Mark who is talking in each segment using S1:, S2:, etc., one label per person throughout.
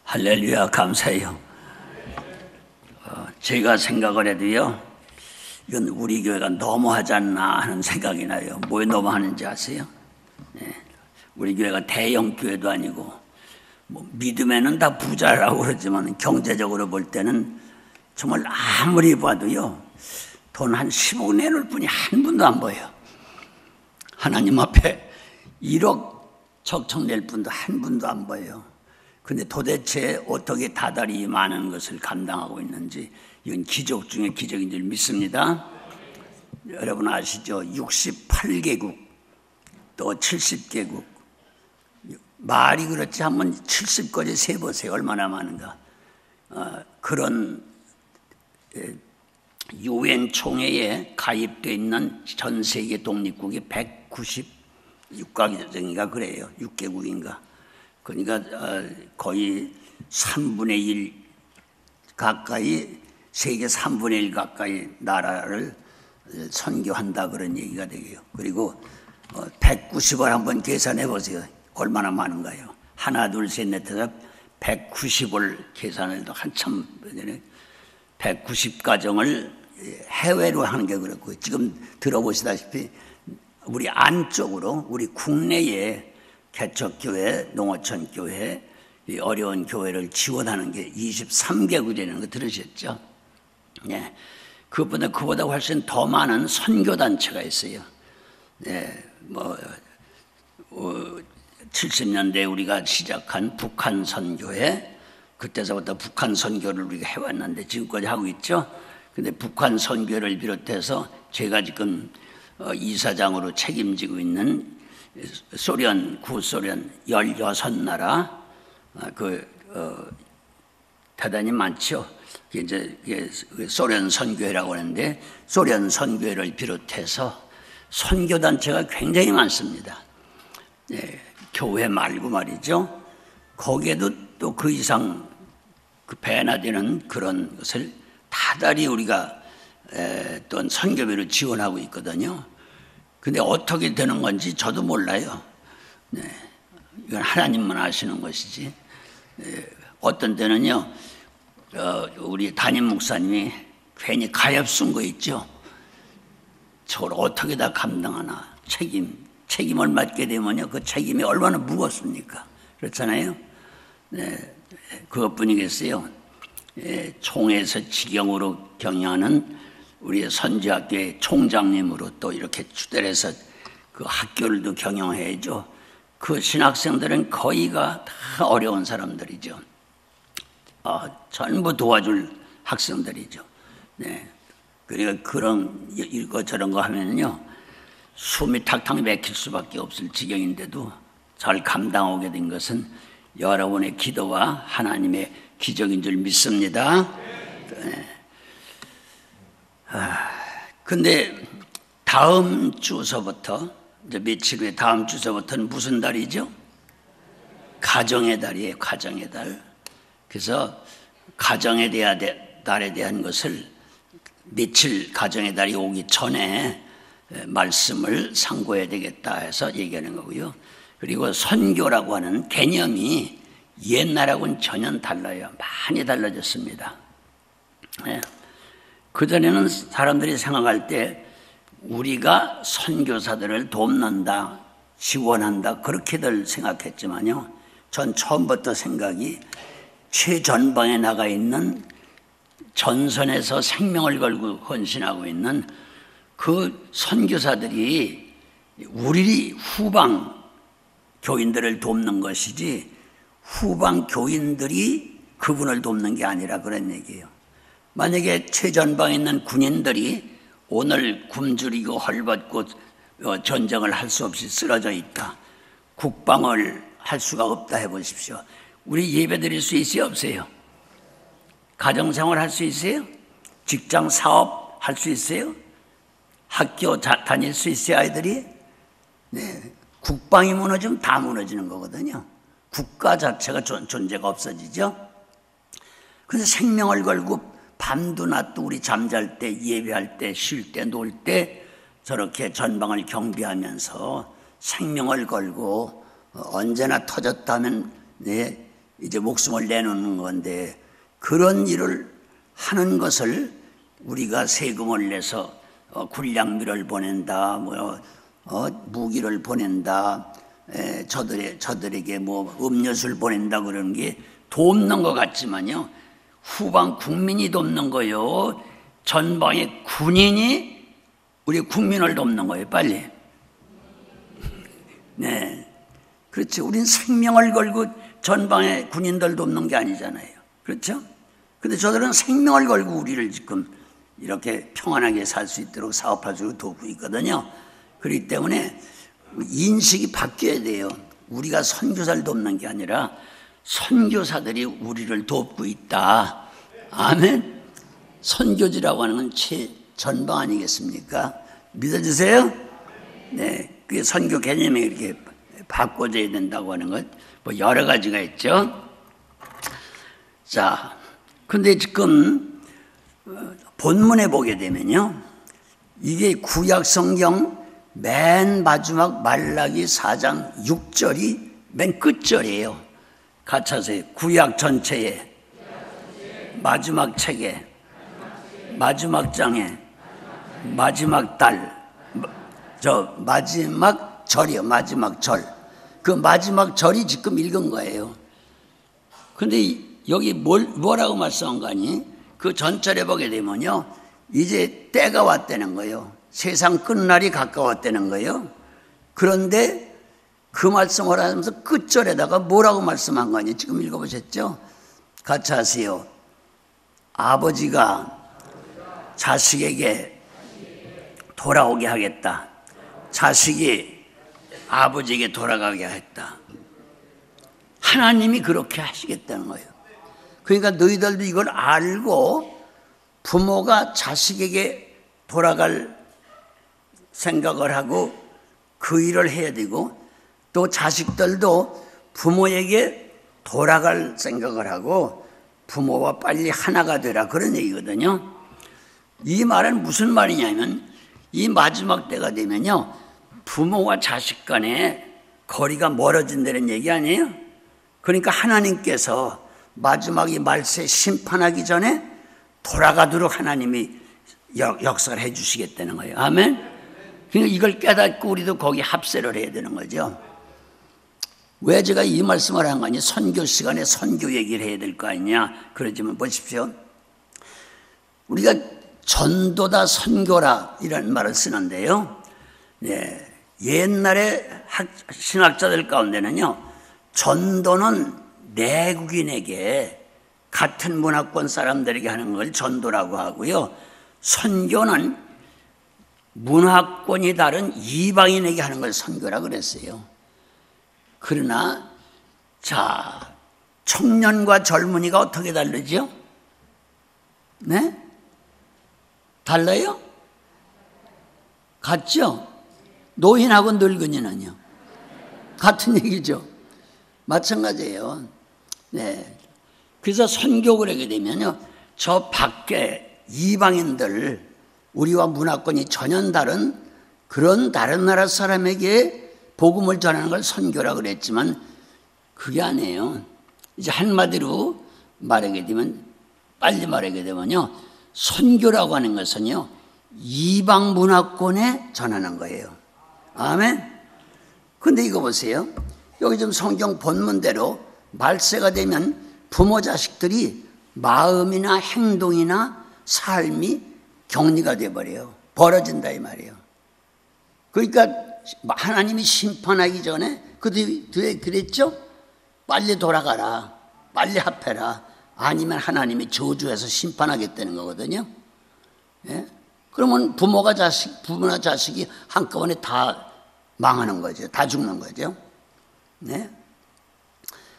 S1: 할렐루야, 감사해요. 제가 생각을 해도요, 이건 우리 교회가 너무하지 않나 하는 생각이 나요. 뭐 너무하는지 아세요? 우리 교회가 대형 교회도 아니고, 뭐 믿음에는 다 부자라고 그러지만 경제적으로 볼 때는 정말 아무리 봐도요, 돈 한 10억 내놓을 분이 한 분도 안 보여요. 하나님 앞에 1억 척척 낼 분도 한 분도 안 보여요. 근데 도대체 어떻게 다달이 많은 것을 감당하고 있는지, 이건 기적 중에 기적인 줄 믿습니다. 여러분 아시죠? 68개국 또 70개국, 말이 그렇지 한번 70까지 세보세요. 얼마나 많은가. 그런 UN 총회에 가입되어 있는 전 세계 독립국이 196가국인가 그래요. 6개국인가. 그러니까 거의 3분의 1 가까이, 세계 3분의 1 가까이 나라를 선교한다 그런 얘기가 되고요. 그리고 190을 한번 계산해 보세요. 얼마나 많은가요? 하나 둘 셋 넷 다섯 190을 계산해도 한참, 190가정을 해외로 하는 게 그렇고, 지금 들어보시다시피 우리 안쪽으로 우리 국내에 개척교회, 농어촌교회, 어려운 교회를 지원하는 게 23개국이라는 거 들으셨죠? 네. 그보다 훨씬 더 많은 선교단체가 있어요. 네. 70년대에 우리가 시작한 북한 선교회, 그때서부터 북한 선교를 우리가 해왔는데 지금까지 하고 있죠. 근데 북한 선교를 비롯해서 제가 지금 이사장으로 책임지고 있는 소련, 구소련 16나라, 대단히 많죠. 이제 소련 선교회라고 하는데, 소련 선교회를 비롯해서 선교단체가 굉장히 많습니다. 네, 교회 말고 말이죠. 거기에도 또 그 이상 배나 되는 그런 것을 다달이 우리가 또 선교회로 지원하고 있거든요. 근데 어떻게 되는 건지 저도 몰라요. 네, 이건 하나님만 아시는 것이지. 어떤 때는요, 우리 담임 목사님이 괜히 가엾은 거 있죠. 저걸 어떻게 다 감당하나. 책임을 맡게 되면요, 그 책임이 얼마나 무겁습니까? 그렇잖아요. 네, 그것뿐이겠어요. 총에서 지경으로 경영하는 우리 선지학교의 총장님으로 또 이렇게 추대해서 그 학교를도 경영해야죠. 그 신학생들은 거의가 다 어려운 사람들이죠. 전부 도와줄 학생들이죠. 네. 그러니까 그런 이것저런 거 하면요, 숨이 탁탁 막힐 수밖에 없을 지경인데도 잘 감당하게 된 것은 여러분의 기도와 하나님의 기적인 줄 믿습니다. 네. 근데 다음 주서부터, 이제 며칠 후에 다음 주서부터는 무슨 달이죠? 가정의 달이에요. 가정의 달. 그래서 가정의 달에 대한 것을 며칠 가정의 달이 오기 전에 말씀을 상고해야 되겠다 해서 얘기하는 거고요. 그리고 선교라고 하는 개념이 옛날하고는 전혀 달라요. 많이 달라졌습니다. 네. 그전에는 사람들이 생각할 때 우리가 선교사들을 돕는다, 지원한다, 그렇게들 생각했지만요, 전 처음부터 생각이 최전방에 나가 있는, 전선에서 생명을 걸고 헌신하고 있는 그 선교사들이 우리 후방 교인들을 돕는 것이지, 후방 교인들이 그분을 돕는 게 아니라 그런 얘기예요. 만약에 최전방에 있는 군인들이 오늘 굶주리고 헐벗고 전쟁을 할 수 없이 쓰러져 있다, 국방을 할 수가 없다 해보십시오. 우리 예배 드릴 수 있어요, 없어요? 가정생활 할 수 있어요? 직장 사업 할 수 있어요? 학교 다닐 수 있어요, 아이들이? 네. 국방이 무너지면 다 무너지는 거거든요. 국가 자체가 존재가 없어지죠. 그래서 생명을 걸고 밤도 낮도 우리 잠잘 때, 예배할 때, 쉴 때, 놀 때 저렇게 전방을 경비하면서 생명을 걸고 언제나 터졌다면 이제 목숨을 내놓는 건데, 그런 일을 하는 것을 우리가 세금을 내서 군량미를 보낸다, 무기를 보낸다, 저들에게 음료수를 보낸다 그러는 게 돕는 것 같지만요, 후방 국민이 돕는 거요, 전방의 군인이 우리 국민을 돕는 거예요. 빨리. 네, 그렇죠. 우린 생명을 걸고 전방의 군인들 돕는 게 아니잖아요. 그렇죠? 근데 저들은 생명을 걸고 우리를 지금 이렇게 평안하게 살 수 있도록 사업하시고 돕고 있거든요. 그렇기 때문에 인식이 바뀌어야 돼요. 우리가 선교사를 돕는 게 아니라 선교사들이 우리를 돕고 있다. 아멘. 선교지라고 하는 건 최전방 아니겠습니까? 믿어주세요? 네, 그게 선교 개념이 이렇게 바꿔져야 된다고 하는 것, 여러 가지가 있죠. 자, 근데 지금 본문에 보게 되면요, 이게 구약 성경 맨 마지막 말라기 4장 6절이 맨 끝절이에요. 같이 하세요. 구약 전체에, 마지막 책에, 마지막 장에, 마지막 달, 마지막 절이요. 마지막 절. 그 마지막 절이 지금 읽은 거예요. 근데 여기 뭐라고 말씀한 거 아니? 그 전절에 보게 되면요, 이제 때가 왔다는 거예요. 세상 끝날이 가까웠다는 거예요. 그런데 그 말씀을 하면서 끝절에다가 뭐라고 말씀한 거 아니에요? 지금 읽어보셨죠? 같이 하세요. 아버지가 자식에게 돌아오게 하겠다. 자식이 아버지에게 돌아가게 하겠다. 하나님이 그렇게 하시겠다는 거예요. 그러니까 너희들도 이걸 알고 부모가 자식에게 돌아갈 생각을 하고 그 일을 해야 되고, 또 자식들도 부모에게 돌아갈 생각을 하고 부모와 빨리 하나가 되라, 그런 얘기거든요. 이 말은 무슨 말이냐면, 이 마지막 때가 되면요, 부모와 자식 간에 거리가 멀어진다는 얘기 아니에요? 그러니까 하나님께서 마지막 이 말세 심판하기 전에 돌아가도록 하나님이 역사를 해 주시겠다는 거예요. 아멘? 그러니까 이걸 깨닫고 우리도 거기 합세를 해야 되는 거죠. 왜 제가 이 말씀을 한 거니? 선교 시간에 선교 얘기를 해야 될 거 아니냐? 그러지만 보십시오. 우리가 전도다 선교라 이런 말을 쓰는데요, 네, 옛날에 신학자들 가운데는요, 전도는 내국인에게, 같은 문화권 사람들에게 하는 걸 전도라고 하고요, 선교는 문화권이 다른 이방인에게 하는 걸 선교라고 그랬어요. 그러나 자, 청년과 젊은이가 어떻게 다르죠? 네? 달라요? 같죠? 노인하고 늙은이는요? 같은 얘기죠. 마찬가지예요. 네. 그래서 선교를 하게 되면요, 저 밖에 이방인들, 우리와 문화권이 전혀 다른 그런 다른 나라 사람에게 복음을 전하는 걸 선교라고 그랬지만 그게 아니에요. 이제 한마디로 말하게 되면, 빨리 말하게 되면요, 선교라고 하는 것은요, 이방 문화권에 전하는 거예요. 아멘. 근데 이거 보세요. 여기 좀 성경 본문대로 말세가 되면 부모 자식들이 마음이나 행동이나 삶이 격리가 돼버려요. 벌어진다 이 말이에요. 그러니까 하나님이 심판하기 전에 그 뒤에 그랬죠? 빨리 돌아가라, 빨리 합해라, 아니면 하나님이 저주해서 심판하겠다는 거거든요. 예? 그러면 부모나 자식이 한꺼번에 다 망하는 거죠. 다 죽는 거죠. 네?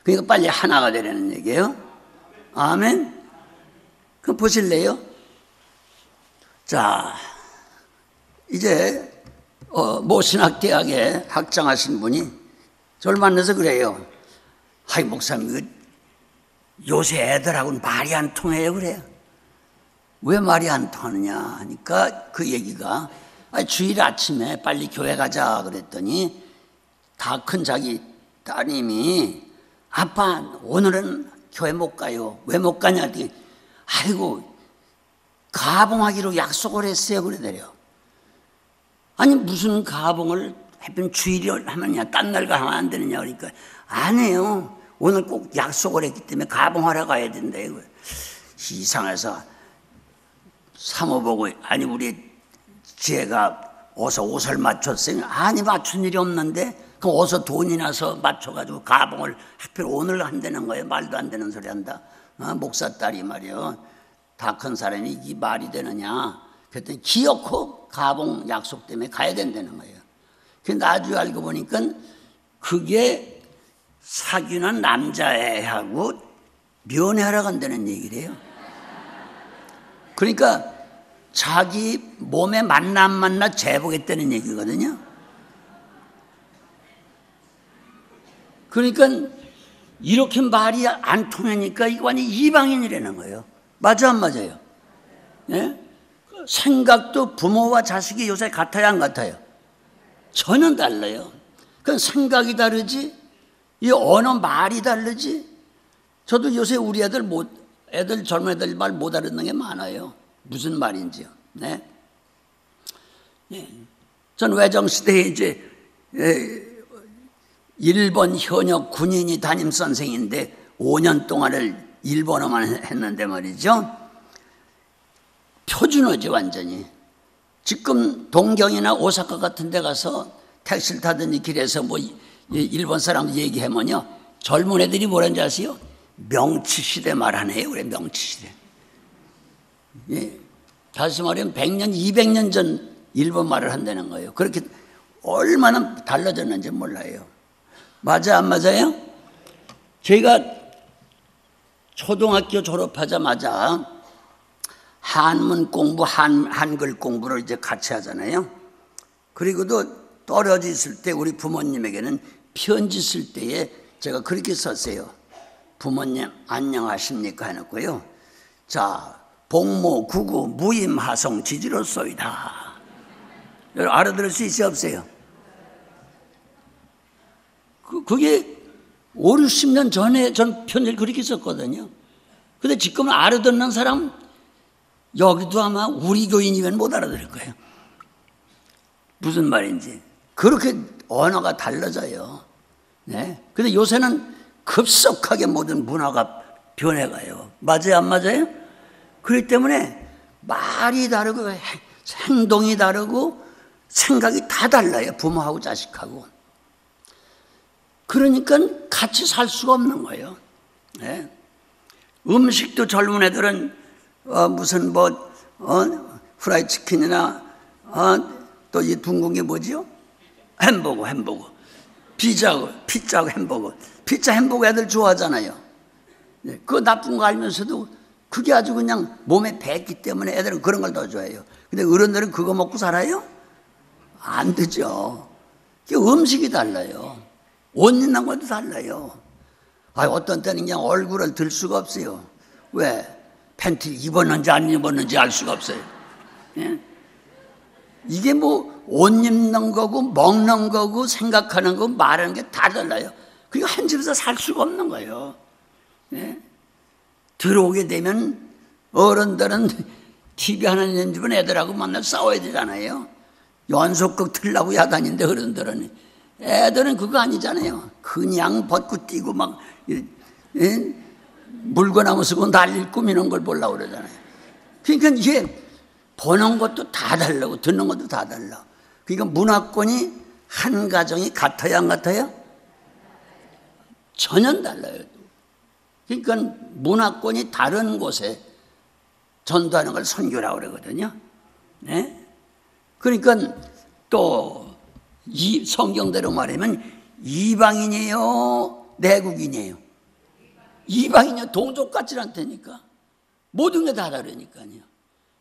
S1: 그러니까 빨리 하나가 되라는 얘기예요. 아멘. 그럼 보실래요? 자, 이제 모신학대학에 학장하신 분이 저를 만나서 그래요. 아이 목사님, 요새 애들하고는 말이 안 통해요. 그래요. 왜 말이 안 통하느냐 하니까 그 얘기가, 주일 아침에 빨리 교회 가자 그랬더니 다 큰 자기 따님이 아빠 오늘은 교회 못 가요. 왜 못 가냐 했더니 아이고 가봉하기로 약속을 했어요. 그러더래요. 아니 무슨 가봉을 하필 주일을 하느냐 딴 날 하면 안 되느냐 그러니까 안 해요. 오늘 꼭 약속을 했기 때문에 가봉하러 가야 된대요. 이상해서 사모보고 아니 우리 지혜가 어서 옷을 맞췄어요. 아니 맞춘 일이 없는데 그럼 어서 돈이 나서 맞춰가지고 가봉을 하필 오늘 한다는 거예요. 말도 안 되는 소리 한다. 목사 딸이 말이요. 다 큰 사람이 이게 말이 되느냐. 그랬더니 기어코 가봉 약속 때문에 가야 된다는 거예요. 근데 나중에 알고 보니까 그게 사귀는 남자애하고 면회하러 간다는 얘기래요. 그러니까 자기 몸에 만나 재보겠다는 얘기거든요. 그러니까 이렇게 말이 안 통하니까 이거 완전 이방인이라는 거예요. 맞아 안 맞아요? 예? 생각도 부모와 자식이 요새 같아요 안 같아요? 전혀 달라요. 그건 생각이 다르지 이 언어 말이 다르지. 저도 요새 우리 애들 젊은 애들 말 못 알아듣는 게 많아요. 무슨 말인지요. 네. 네. 전 외정시대에 이제 일본 현역 군인이 담임 선생인데 5년 동안을 일본어만 했는데 말이죠. 표준어지 완전히. 지금 동경이나 오사카 같은 데 가서 택시를 타더니 길에서 뭐 일본 사람 얘기하면요. 젊은 애들이 뭐라는지 아세요? 명치시대 말하네요. 그래 명치시대. 예. 다시 말하면 100년, 200년 전 일본 말을 한다는 거예요. 그렇게 얼마나 달라졌는지 몰라요. 맞아 안 맞아요? 저희가 초등학교 졸업하자마자 한문 공부, 한글 공부를 이제 같이 하잖아요. 그리고도 떨어져 있을 때 우리 부모님에게는 편지 쓸 때에 제가 그렇게 썼어요. 부모님 안녕하십니까 해놓고요. 자, 복모, 구구, 무임하성 지지로소이다. 여러분 알아들을 수 있어요 없어요? 그게 5, 60년 전에 전 편지를 그렇게 썼거든요. 근데 지금은 알아듣는 사람 여기도 아마 우리 교인이면 못 알아들을 거예요. 무슨 말인지. 그렇게 언어가 달라져요. 네. 근데 요새는 급속하게 모든 문화가 변해가요. 맞아요, 안 맞아요? 그렇기 때문에 말이 다르고 행동이 다르고 생각이 다 달라요. 부모하고 자식하고. 그러니까 같이 살 수가 없는 거예요. 네. 음식도 젊은 애들은 무슨 후라이 치킨이나 또 이 둥근 게 뭐지요? 햄버거. 피자하고 햄버거. 피자 햄버거 애들 좋아하잖아요. 네. 그거 나쁜 거 알면서도 그게 아주 그냥 몸에 뱄기 때문에 애들은 그런 걸 더 좋아해요. 근데 어른들은 그거 먹고 살아요? 안 되죠. 음식이 달라요. 옷 입는 것도 달라요. 어떤 때는 그냥 얼굴을 들 수가 없어요. 왜? 팬티 입었는지 안 입었는지 알 수가 없어요. 예? 이게 뭐 옷 입는 거고 먹는 거고 생각하는 거고 말하는 게 다 달라요. 그리고 한 집에서 살 수가 없는 거예요. 예? 들어오게 되면 어른들은 TV 하나 있는 집은 애들하고 만나 싸워야 되잖아요. 연속극 틀라고 야단인데 어른들은. 애들은 그거 아니잖아요. 그냥 벗고 뛰고 막 물건나무 쓰고 난리를 꾸미는 걸 보려고 그러잖아요. 그러니까 이게 보는 것도 다 다르고 듣는 것도 다 달라. 그러니까 문화권이 한 가정이 같아요 안 같아요? 전혀 달라요. 그러니까 문화권이 다른 곳에 전도하는 걸 선교라고 그러거든요. 네? 그러니까 또 이 성경대로 말하면 이방인이에요, 내국인이에요? 이방인이요. 동족 같지 않다니까. 모든 게 다 다르니까요.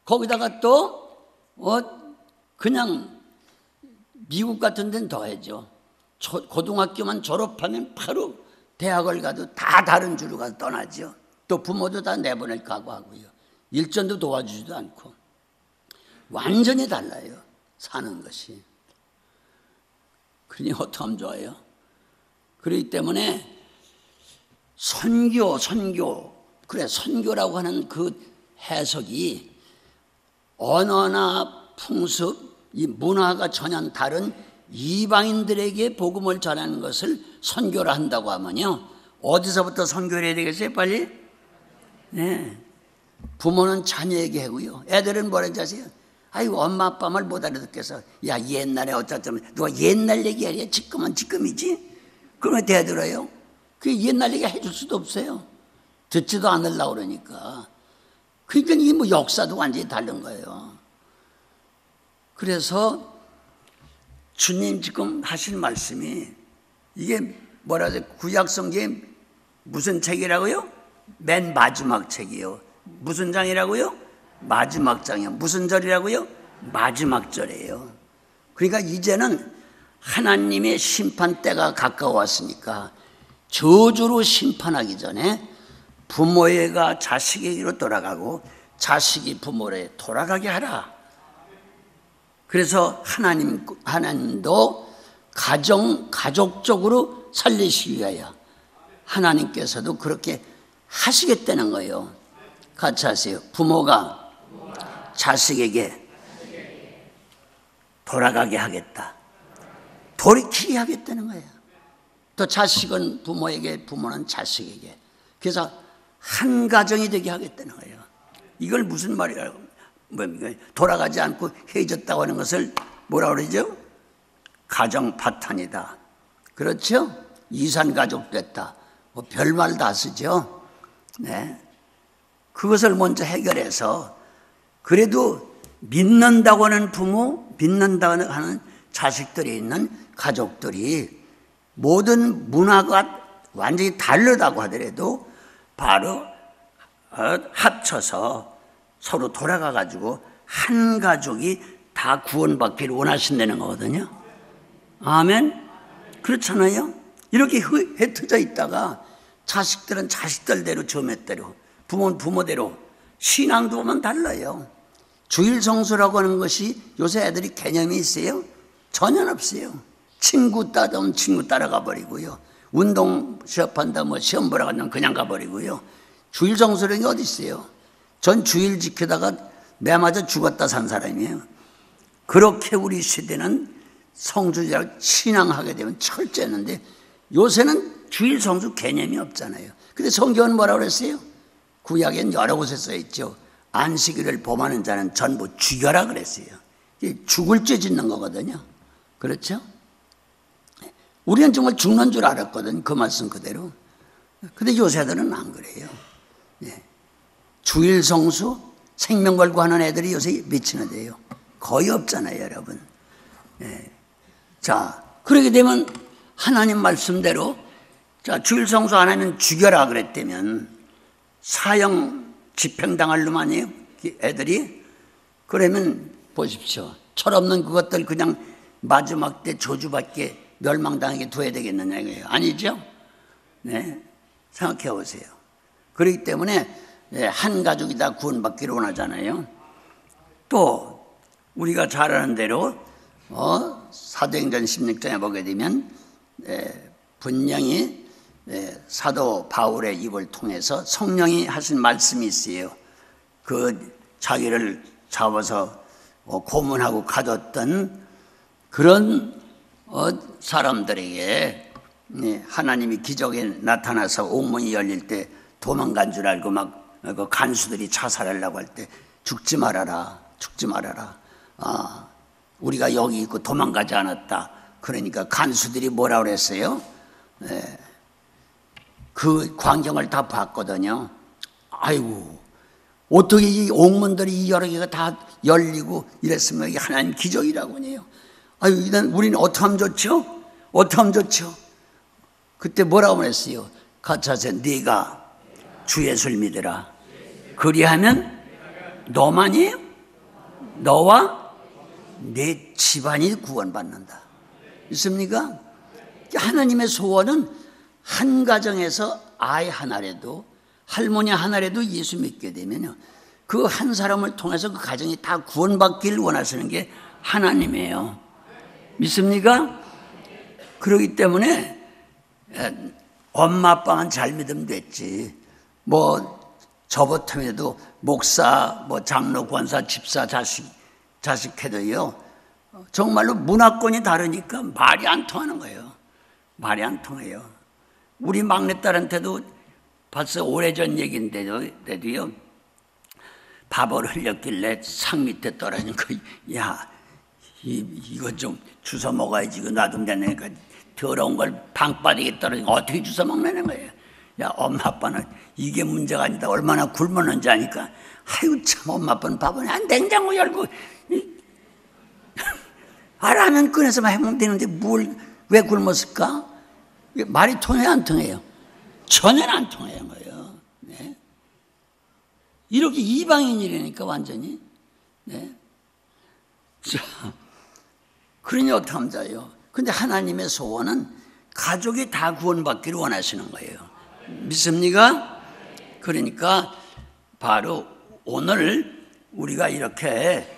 S1: 거기다가 또 그냥 미국 같은 데는 더해죠. 고등학교만 졸업하면 바로 대학을 가도 다 다른 주로 가서 떠나죠. 또 부모도 다 내보낼 각오하고요. 일전도 도와주지도 않고. 완전히 달라요. 사는 것이. 그러니 어떻게 하면 좋아요? 그렇기 때문에 선교. 그래, 선교라고 하는 그 해석이 언어나 풍습, 이 문화가 전혀 다른 이방인들에게 복음을 전하는 것을 선교라 한다고 하면요, 어디서부터 선교를 해야 되겠어요? 빨리? 네. 부모는 자녀에게 하고요. 애들은 뭐라는지 아세요? 아이고, 엄마 아빠 말 못 알아듣겠어. 야, 옛날에 어쩌면 누가 옛날 얘기하랴? 지금은 지금이지? 그러면 대들어요. 그 옛날 얘기 해줄 수도 없어요. 듣지도 않으려고 그러니까. 그러니까 이게 뭐 역사도 완전히 다른 거예요. 그래서 주님 지금 하실 말씀이 이게 뭐라 해야 돼? 구약성경에 무슨 책이라고요? 맨 마지막 책이요. 무슨 장이라고요? 마지막 장이요. 무슨 절이라고요? 마지막 절이에요. 그러니까 이제는 하나님의 심판 때가 가까웠으니까 저주로 심판하기 전에 부모애가 자식에게로 돌아가고 자식이 부모에 돌아가게 하라. 그래서 하나님도 가족적으로 살리시기 위하여 하나님께서도 그렇게 하시겠다는 거예요. 같이 하세요. 부모가 자식에게 돌아가게 하겠다. 돌이키게 하겠다는 거예요. 또 자식은 부모에게, 부모는 자식에게. 그래서 한 가정이 되게 하겠다는 거예요. 이걸 무슨 말이라고, 뭡니까? 돌아가지 않고 헤어졌다고 하는 것을 뭐라고 그러죠? 가정 파탄이다. 그렇죠? 이산가족 됐다. 뭐 별말 다 쓰죠. 네. 그것을 먼저 해결해서 그래도 믿는다고 하는 부모, 믿는다고 하는 자식들이 있는 가족들이 모든 문화가 완전히 다르다고 하더라도 바로 합쳐서 서로 돌아가가지고 한 가족이 다 구원받기를 원하신다는 거거든요. 아멘? 그렇잖아요? 이렇게 흩어져 있다가 자식들은 자식들대로 저맷대로, 부모는 부모대로, 신앙도 보면 달라요. 주일 성수라고 하는 것이 요새 애들이 개념이 있어요? 전혀 없어요. 친구 따르면 친구 따라가 버리고요. 운동 시합한다 뭐 시험 보러 가면 그냥 가버리고요. 주일 성수라는 게 어디 있어요? 전 주일 지키다가 매 맞아 죽었다 산 사람이에요. 그렇게 우리 시대는 성수자를 신앙하게 되면 철저했는데 요새는 주일 성수 개념이 없잖아요. 근데 성경은 뭐라고 그랬어요? 구약엔 여러 곳에 써있죠. 안식일을 범하는 자는 전부 죽여라 그랬어요. 죽을 죄 짓는 거거든요. 그렇죠? 우리는 정말 죽는 줄 알았거든, 그 말씀 그대로. 근데 요새들은 안 그래요. 주일 성수, 생명 걸고 하는 애들이 요새 미치는데요. 거의 없잖아요, 여러분. 자, 그러게 되면 하나님 말씀대로, 자, 주일 성수 안 하면 죽여라 그랬다면 사형 집행당할 놈 아니에요? 애들이? 그러면 보십시오. 철없는 그것들 그냥 마지막 때 저주받게 멸망당하게 둬야 되겠느냐 이거예요. 아니죠? 네, 생각해 보세요. 그렇기 때문에 한 가족이 다 구원받기를 원하잖아요. 또 우리가 잘 아는 대로 사도행전 16장에 보게 되면 분명히 사도 바울의 입을 통해서 성령이 하신 말씀이 있어요. 그 자기를 잡아서 고문하고 가뒀던 그런 사람들에게 하나님이 기적에 나타나서 옥문이 열릴 때 도망간 줄 알고 막 그 간수들이 자살하려고 할 때 죽지 말아라, 죽지 말아라. 우리가 여기 있고 도망가지 않았다. 그러니까 간수들이 뭐라고 그랬어요? 그 광경을 다 봤거든요. 아이고, 어떻게 이 옥문들이 여러 개가 다 열리고 이랬으면 이게 하나님 기적이라고 해요. 아유, 우리는 어떻게 하면 좋죠? 어떻게 하면 좋죠? 그때 뭐라고 했어요? 같이 하세요. 네가 주 예수를 믿으라. 그리하면 너만이에요? 너와 내 집안이 구원받는다. 있습니까? 하나님의 소원은 한 가정에서 아이 하나라도, 할머니 하나라도 예수 믿게 되면요, 그 한 사람을 통해서 그 가정이 다 구원받기를 원하시는 게 하나님이에요. 믿습니까? 그렇기 때문에 엄마 아빠만 잘 믿으면 됐지. 뭐 저부터라도 목사, 뭐 장로, 권사, 집사, 자식 해도요. 정말로 문화권이 다르니까 말이 안 통하는 거예요. 말이 안 통해요. 우리 막내딸한테도 벌써 오래전 얘기인데도요. 밥을 흘렸길래 상 밑에 떨어진 거, 야, 이거 좀 주워 먹어야지. 이거 놔두면 되니까 더러운 걸 방바닥에 떨어진 거 어떻게 주워 먹는 거예요? 야, 엄마 아빠는 이게 문제가 아니다. 얼마나 굶었는지 아니까. 아이고 참, 엄마 아빠는 밥은 한 냉장고 열고 라면 꺼내서만 해보면 되는데 왜 굶었을까? 말이 통해요, 안 통해요? 전혀 안 통해요. 네. 이렇게 이방인이라니까 완전히. 네. 자, 그러니 어떡하면 돼요? 근데 하나님의 소원은 가족이 다 구원받기를 원하시는 거예요. 믿습니까? 그러니까 바로 오늘 우리가 이렇게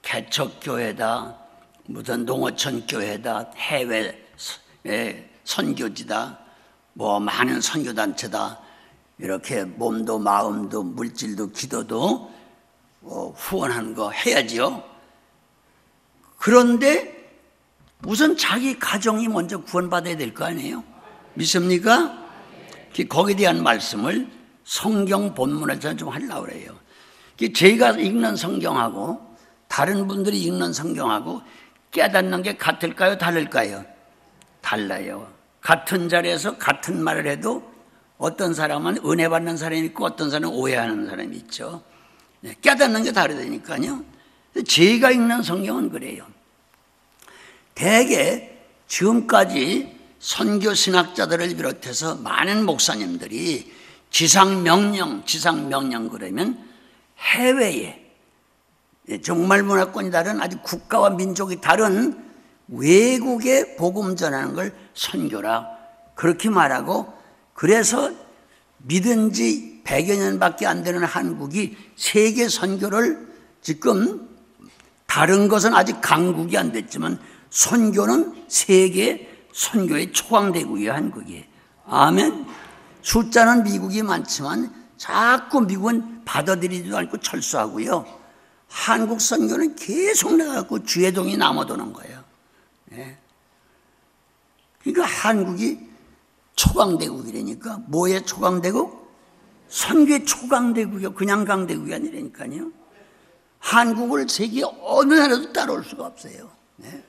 S1: 개척교회다, 무슨 농어촌 교회다, 해외 선교지다, 뭐 많은 선교단체다, 이렇게 몸도 마음도 물질도 기도도 후원하는 거 해야지요. 그런데 우선 자기 가정이 먼저 구원받아야 될 거 아니에요? 믿습니까? 거기에 대한 말씀을 성경 본문에서 좀 하려고 그래요. 제가 읽는 성경하고 다른 분들이 읽는 성경하고 깨닫는 게 같을까요? 다를까요? 달라요. 같은 자리에서 같은 말을 해도 어떤 사람은 은혜 받는 사람이 있고 어떤 사람은 오해하는 사람이 있죠. 깨닫는 게 다르다니까요. 제가 읽는 성경은 그래요. 대개 지금까지 선교 신학자들을 비롯해서 많은 목사님들이 지상명령 그러면 해외에 정말 문화권이 다른 아주 국가와 민족이 다른 외국에 복음 전하는 걸 선교라 그렇게 말하고, 그래서 믿은 지 100여 년밖에 안 되는 한국이 세계 선교를 지금, 다른 것은 아직 강국이 안 됐지만 선교는 세계 선교의 초강대국이에요, 한국이. 아멘. 숫자는 미국이 많지만 자꾸 미국은 받아들이지도 않고 철수하고요. 한국 선교는 계속 나가고 주해동이 남아도는 거예요. 네. 그러니까 한국이 초강대국이라니까. 뭐의 초강대국? 선교의 초강대국이요. 그냥 강대국이 아니라니까요. 한국을 세계 어느 나라도 따라올 수가 없어요. 네.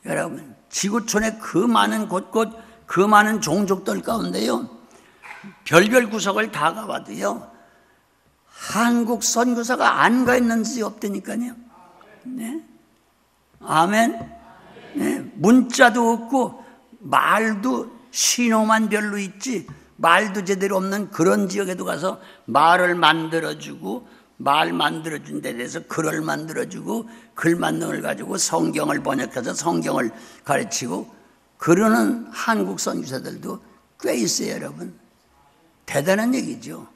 S1: 여러분, 지구촌의 그 많은 곳곳 그 많은 종족들 가운데요, 별별 구석을 다 가봐도요, 한국 선교사가 안 가 있는 지 없다니까요. 네. 아멘. 네. 문자도 없고 말도 신호만 별로 있지 말도 제대로 없는 그런 지역에도 가서 말을 만들어주고, 말 만들어준 데 대해서 글을 만들어주고, 글 만든 걸 가지고 성경을 번역해서 성경을 가르치고 그러는 한국 선교사들도 꽤 있어요, 여러분. 대단한 얘기죠.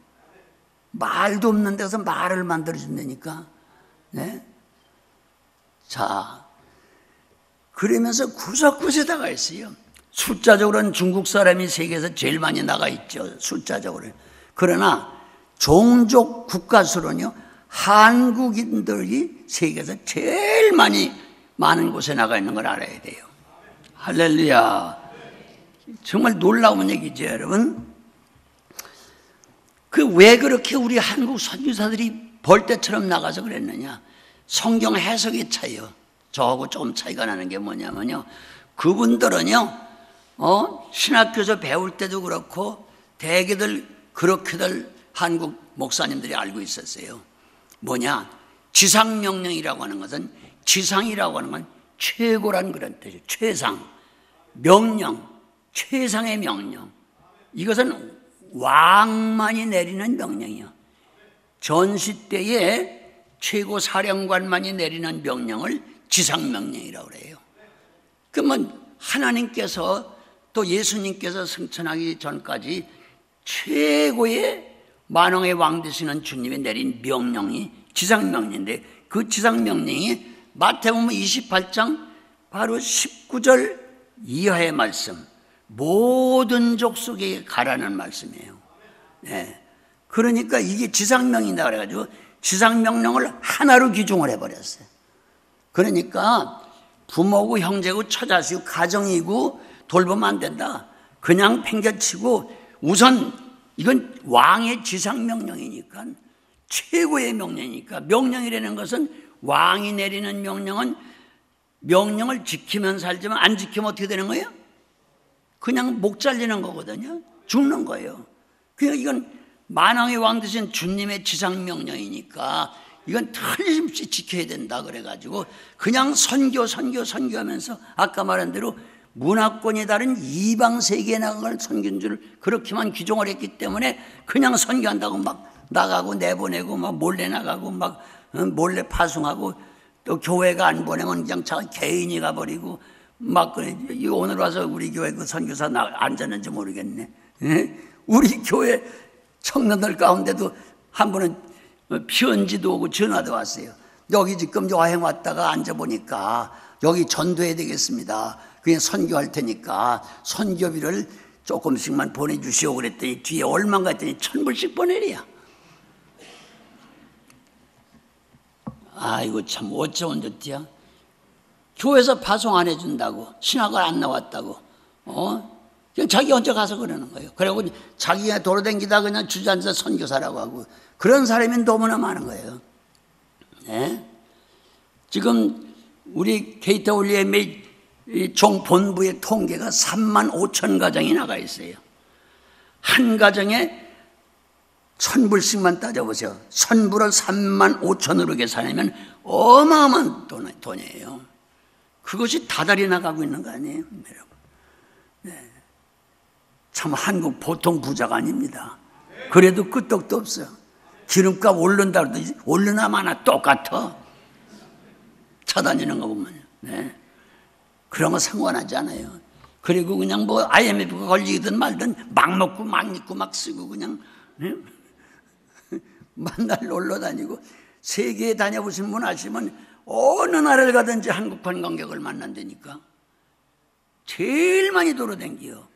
S1: 말도 없는 데서 말을 만들어준다니까. 네? 자, 그러면서 구석구석에 나가 있어요. 숫자적으로는 중국 사람이 세계에서 제일 많이 나가 있죠, 숫자적으로. 그러나 종족 국가수로는요, 한국인들이 세계에서 제일 많은 곳에 나가 있는 걸 알아야 돼요. 할렐루야. 정말 놀라운 얘기죠, 여러분. 왜 그렇게 우리 한국 선교사들이 벌떼처럼 나가서 그랬느냐? 성경 해석의 차이요. 저하고 조금 차이가 나는 게 뭐냐면요, 그분들은요, 신학교에서 배울 때도 그렇고 대개들 그렇게들 한국 목사님들이 알고 있었어요. 뭐냐? 지상명령이라고 하는 것은, 지상이라고 하는 건 최고란 그런 뜻이에요. 최상, 명령, 최상의 명령. 이것은 왕만이 내리는 명령이요. 전시 때에 최고 사령관만이 내리는 명령을 지상명령이라고 그래요. 그러면 하나님께서 또 예수님께서 승천하기 전까지 최고의 만왕의 왕 되시는 주님이 내린 명령이 지상명령인데, 그 지상명령이 마태복음 28장 바로 19절 이하의 말씀, 모든 족속에게 가라는 말씀이에요. 네. 그러니까 이게 지상명이다 그래가지고 지상명령을 하나로 규정을 해버렸어요. 그러니까 부모고 형제고 처자식고 가정이고 돌보면 안 된다. 그냥 팽개치고 우선 이건 왕의 지상명령이니까 최고의 명령이니까 명령이라는 것은 왕이 내리는 명령은 명령을 지키면 살지만 안 지키면 어떻게 되는 거예요? 그냥 목 잘리는 거거든요. 죽는 거예요. 그러니까 이건 만왕의 왕 되신 주님의 지상명령이니까 이건 틀림없이 지켜야 된다 그래가지고 그냥 선교하면서 아까 말한 대로 문화권이 다른 이방 세계에 나간 선교인 줄 그렇게만 규정을 했기 때문에 그냥 선교한다고 막 나가고 내보내고 막 몰래 나가고 막 몰래 파송하고 또 교회가 안 보내면 그냥 자 개인이 가버리고 막 그래. 오늘 와서 우리 교회 그 선교사 앉았는지 모르겠네. 우리 교회 청년들 가운데도 한 분은 편지도 오고 전화도 왔어요. 여기 지금 여행 왔다가 앉아보니까 여기 전도해야 되겠습니다. 그냥 선교할 테니까 선교비를 조금씩만 보내주시오 그랬더니 뒤에 얼마인가 했더니 1,000불씩 보내리야. 아이고 참 어쩌면 좋디야. 교회에서 파송 안 해준다고 신학을 안 나왔다고 그냥 자기 혼자 가서 그러는 거예요. 그리고 자기가 돌아다니다 그냥 주저앉아서 선교사라고 하고 그런 사람이 너무나 많은 거예요. 네? 지금 우리 KT올리엠의 종본부의 통계가 35,000가정이 나가 있어요. 한 가정에 1,000불씩만 따져보세요. 1,000불을 35,000으로 계산하면 어마어마한 돈이에요. 그것이 다달이 나가고 있는 거 아니에요, 여러분? 네. 참 한국 보통 부자가 아닙니다. 그래도 끄떡도 없어요. 기름값 오른다 그러더니 오르나 마나 똑같아. 쳐다니는 거 보면. 네. 그런 거 상관하지 않아요. 그리고 그냥 뭐 IMF가 걸리든 말든 막 먹고 막 입고 막 쓰고 그냥 네? 만날 놀러 다니고 세계에 다녀보신 분 아시면 어느 나라를 가든지 한국 관광객을 만난다니까 제일 많이 돌아다녀요.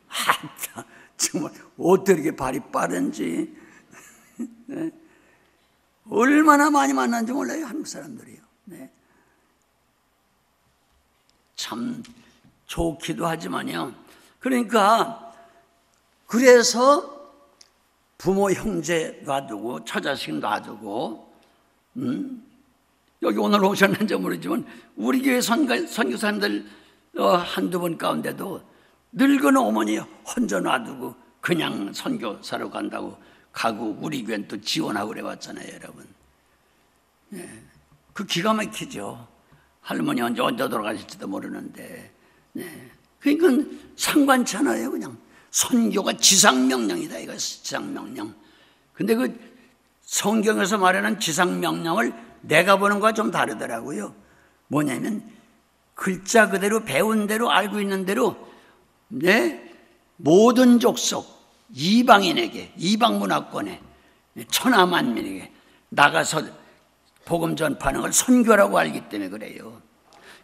S1: 아, 정말 어떻게 이렇게 발이 빠른지 네? 얼마나 많이 만난지 몰라요 한국 사람들이요. 네. 참 좋기도 하지만요. 그러니까 그래서 부모 형제 놔두고 처자식 놔두고 여기 오늘 오셨는지 모르지만 우리 교회 선교사님들 한두 분 가운데도 늙은 어머니 혼자 놔두고 그냥 선교사로 간다고 가고 우리 교회는 또 지원하고 그래왔잖아요 여러분. 네. 그 기가 막히죠. 할머니 언제 돌아가실지도 모르는데. 네. 그러니까 상관치 않아요. 그냥 선교가 지상명령이다. 이거 지상명령. 근데 그 성경에서 말하는 지상명령을 내가 보는 거와 좀 다르더라고요. 뭐냐면 글자 그대로 배운 대로 알고 있는 대로 네? 모든 족속 이방인에게 이방 문화권에 천하만민에게 나가서 복음 전파하는 걸 선교라고 알기 때문에 그래요.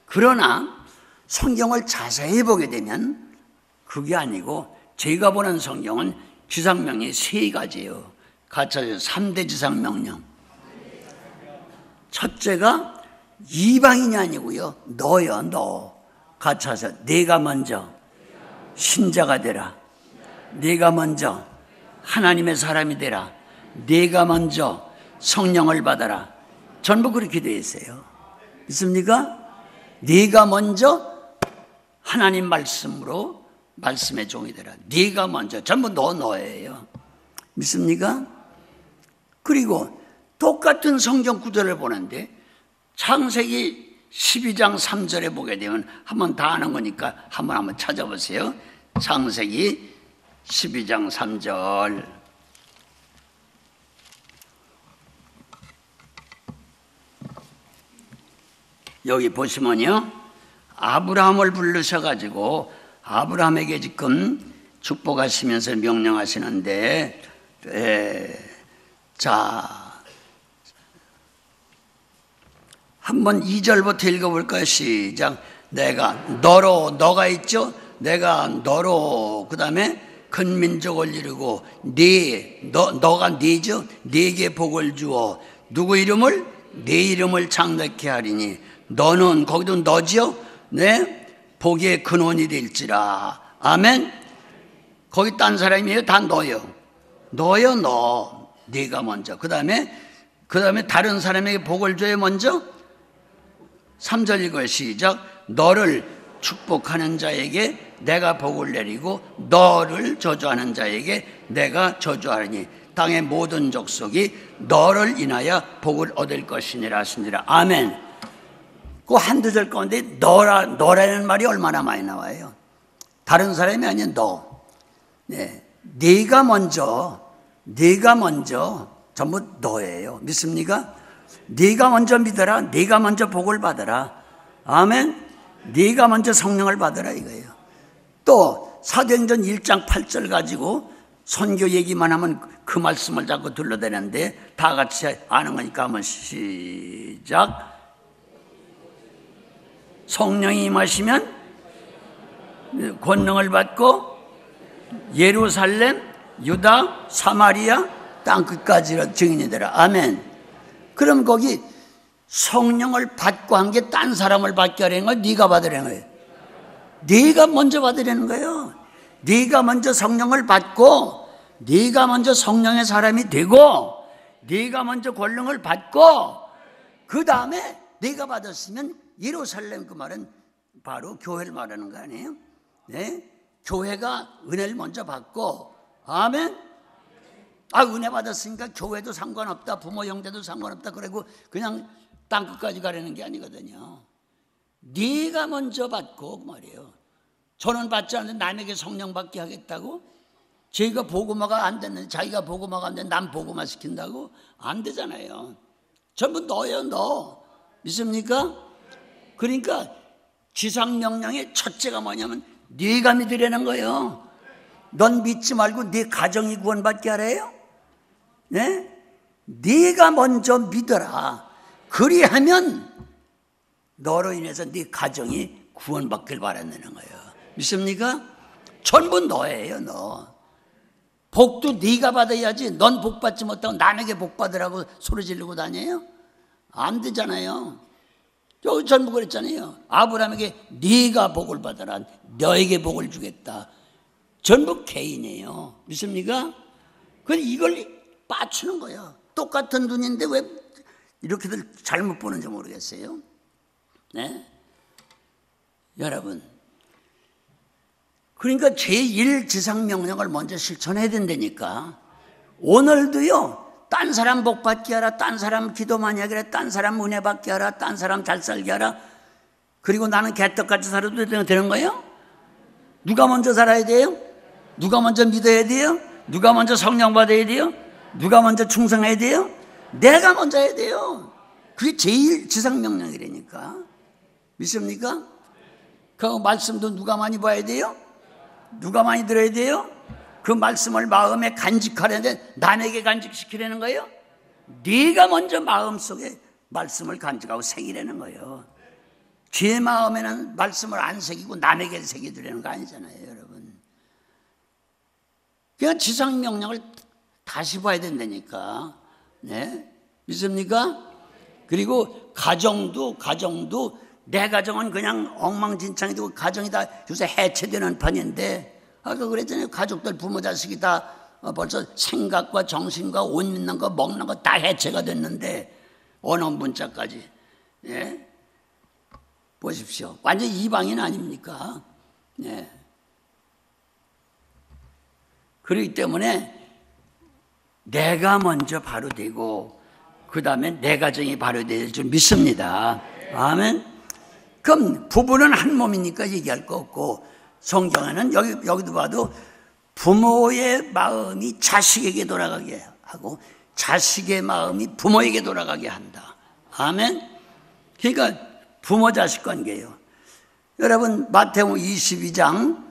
S1: 그러나 성경을 자세히 보게 되면 그게 아니고 제가 보는 성경은 지상명령이 세 가지예요. 같이 하죠. 3대 지상명령. 첫째가 이방인이 아니고요. 너요, 너. 같이 하세요. 내가 먼저 신자가 되라. 내가 먼저 하나님의 사람이 되라. 내가 먼저 성령을 받아라. 전부 그렇게 되어 있어요. 믿습니까? 네가 먼저 하나님 말씀으로 말씀의 종이 되라. 네가 먼저 전부 너예요. 믿습니까? 그리고 똑같은 성경 구절을 보는데 창세기 12장 3절에 보게 되면 한번 다 아는 거니까 한번 찾아보세요. 창세기 12장 3절. 여기 보시면요. 아브라함을 부르셔가지고 아브라함에게 지금 축복하시면서 명령하시는데 자 한번 2절부터 읽어볼까요? 시작. 내가 너가 있죠? 내가 너로 그 다음에 큰 민족을 이루고 너가 네죠? 네게 복을 주어 누구 이름을? 네 이름을 창대케 하리니 너는 거기도 너죠? 네, 복의 근원이 될지라. 아멘. 거기 딴 사람이에요? 다 너요. 너요, 너. 네가 먼저. 그 다음에 다른 사람에게 복을 줘요, 먼저. 3절 읽어요. 시작. 너를 축복하는 자에게 내가 복을 내리고 너를 저주하는 자에게 내가 저주하리니 땅의 모든 족속이 너를 인하여 복을 얻을 것이니라 하시니라. 아멘. 그 한두 절 가운데 너라는 말이 얼마나 많이 나와요. 다른 사람이 아닌 너. 네, 네가 먼저 전부 너예요. 믿습니까? 네가 먼저 믿어라. 네가 먼저 복을 받아라. 아멘. 네가 먼저 성령을 받아라 이거예요. 또 사도행전 1장 8절 가지고 선교 얘기만 하면 그 말씀을 자꾸 둘러대는데 다 같이 아는 거니까 한번 시작. 성령이 임하시면 권능을 받고 예루살렘, 유다, 사마리아 땅끝까지 증인이 되라. 아멘. 그럼 거기 성령을 받고 한 게 딴 사람을 받게 하려는 거야? 네가 받으려는 거예요? 네가 먼저 받으려는 거예요. 네가 먼저 성령을 받고 네가 먼저 성령의 사람이 되고 네가 먼저 권능을 받고 그 다음에 네가 받았으면 예루살렘, 그 말은 바로 교회를 말하는 거 아니에요? 네? 교회가 은혜를 먼저 받고 아멘. 은혜 받았으니까 교회도 상관없다, 부모 형제도 상관없다 그러고 그냥 땅끝까지 가려는 게 아니거든요. 네가 먼저 받고 그 말이에요. 저는 받지 않는데 남에게 성령 받게 하겠다고? 저희가 복음화가 안 됐는데 자기가 복음화가 안 됐는데 남 복음화 시킨다고? 안 되잖아요. 전부 너예요, 너. 믿습니까? 그러니까 지상명령의 첫째가 뭐냐면 네가 믿으려는 거예요. 넌 믿지 말고 네 가정이 구원받게 하래요? 네? 네가 먼저 믿어라. 그리하면 너로 인해서 네 가정이 구원받길 바란다는 거예요. 믿습니까? 전부 너예요, 너. 복도 네가 받아야지. 넌 복 받지 못하고 남에게 복 받으라고 소리 지르고 다녀요? 안 되잖아요. 여기 전부 그랬잖아요. 아브라함에게 네가 복을 받아라. 너에게 복을 주겠다. 전부 개인이에요. 믿습니까? 그래서 이걸 빠추는 거예요. 똑같은 눈인데 왜 이렇게들 잘못 보는지 모르겠어요. 네? 여러분, 그러니까 제1지상명령을 먼저 실천해야 된다니까. 오늘도요, 딴 사람 복 받게 하라, 딴 사람 기도 많이 하게 하라, 딴 사람 은혜 받게 하라, 딴 사람 잘 살게 하라. 그리고 나는 개떡같이 살아도 되는 거예요? 누가 먼저 살아야 돼요? 누가 먼저 믿어야 돼요? 누가 먼저 성령 받아야 돼요? 누가 먼저 충성해야 돼요? 내가 먼저 해야 돼요. 그게 제1지상명령이라니까. 믿습니까? 그 말씀도 누가 많이 봐야 돼요? 누가 많이 들어야 돼요? 그 말씀을 마음에 간직하려는데 남에게 간직시키려는 거예요? 네가 먼저 마음속에 말씀을 간직하고 새기려는 거예요. 제 마음에는 말씀을 안 새기고 남에게 새겨주려는 거 아니잖아요, 여러분. 그냥 지상명령을 다시 봐야 된다니까. 네? 믿습니까? 그리고 가정도 내 가정은 그냥 엉망진창이 되고 가정이 다 요새 해체되는 판인데, 아까 그랬잖아요. 가족들 부모 자식이 다 벌써 생각과 정신과 옷 입는 거 먹는 거 다 해체가 됐는데 언어 문자까지. 예? 보십시오. 완전 이방인 아닙니까? 예. 그렇기 때문에 내가 먼저 바로 되고 그 다음에 내 가정이 바로 될 줄 믿습니다. 아멘. 그럼 부부는 한 몸이니까 얘기할 거 없고, 성경에는 여기도 봐도 부모의 마음이 자식에게 돌아가게 하고 자식의 마음이 부모에게 돌아가게 한다. 아멘. 그러니까 부모 자식 관계예요. 여러분 마태복음 22장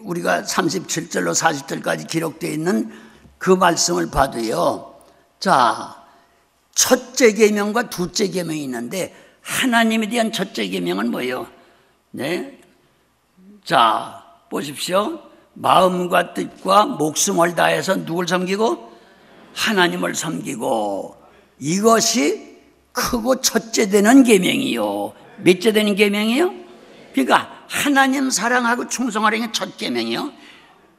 S1: 우리가 37절로 40절까지 기록되어 있는 그 말씀을 봐도요. 자, 첫째 계명과 둘째 계명이 있는데 하나님에 대한 첫째 계명은 뭐예요? 네. 자, 보십시오. 마음과 뜻과 목숨을 다해서 누굴 섬기고? 하나님을 섬기고. 이것이 크고 첫째 되는 계명이요. 몇째 되는 계명이요? 그러니까 하나님 사랑하고 충성하라는 게 첫 계명이요.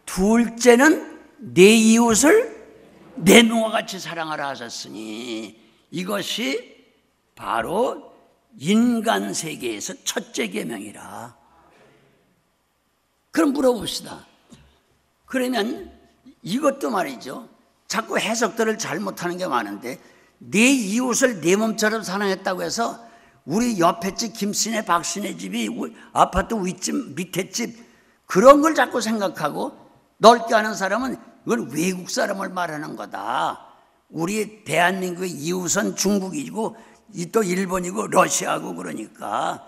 S1: 둘째는 내 이웃을 내 몸과 같이 사랑하라 하셨으니 이것이 바로 인간 세계에서 첫째 계명이라. 그럼 물어봅시다. 그러면 이것도 말이죠. 자꾸 해석들을 잘못하는 게 많은데 내 이웃을 내 몸처럼 사랑했다고 해서 우리 옆에 집 김씨네 박씨네 집이 아파트 윗집 밑에 집 그런 걸 자꾸 생각하고 넓게 하는 사람은 이건 외국 사람을 말하는 거다. 우리 대한민국의 이웃은 중국이고 또 일본이고 러시아고 그러니까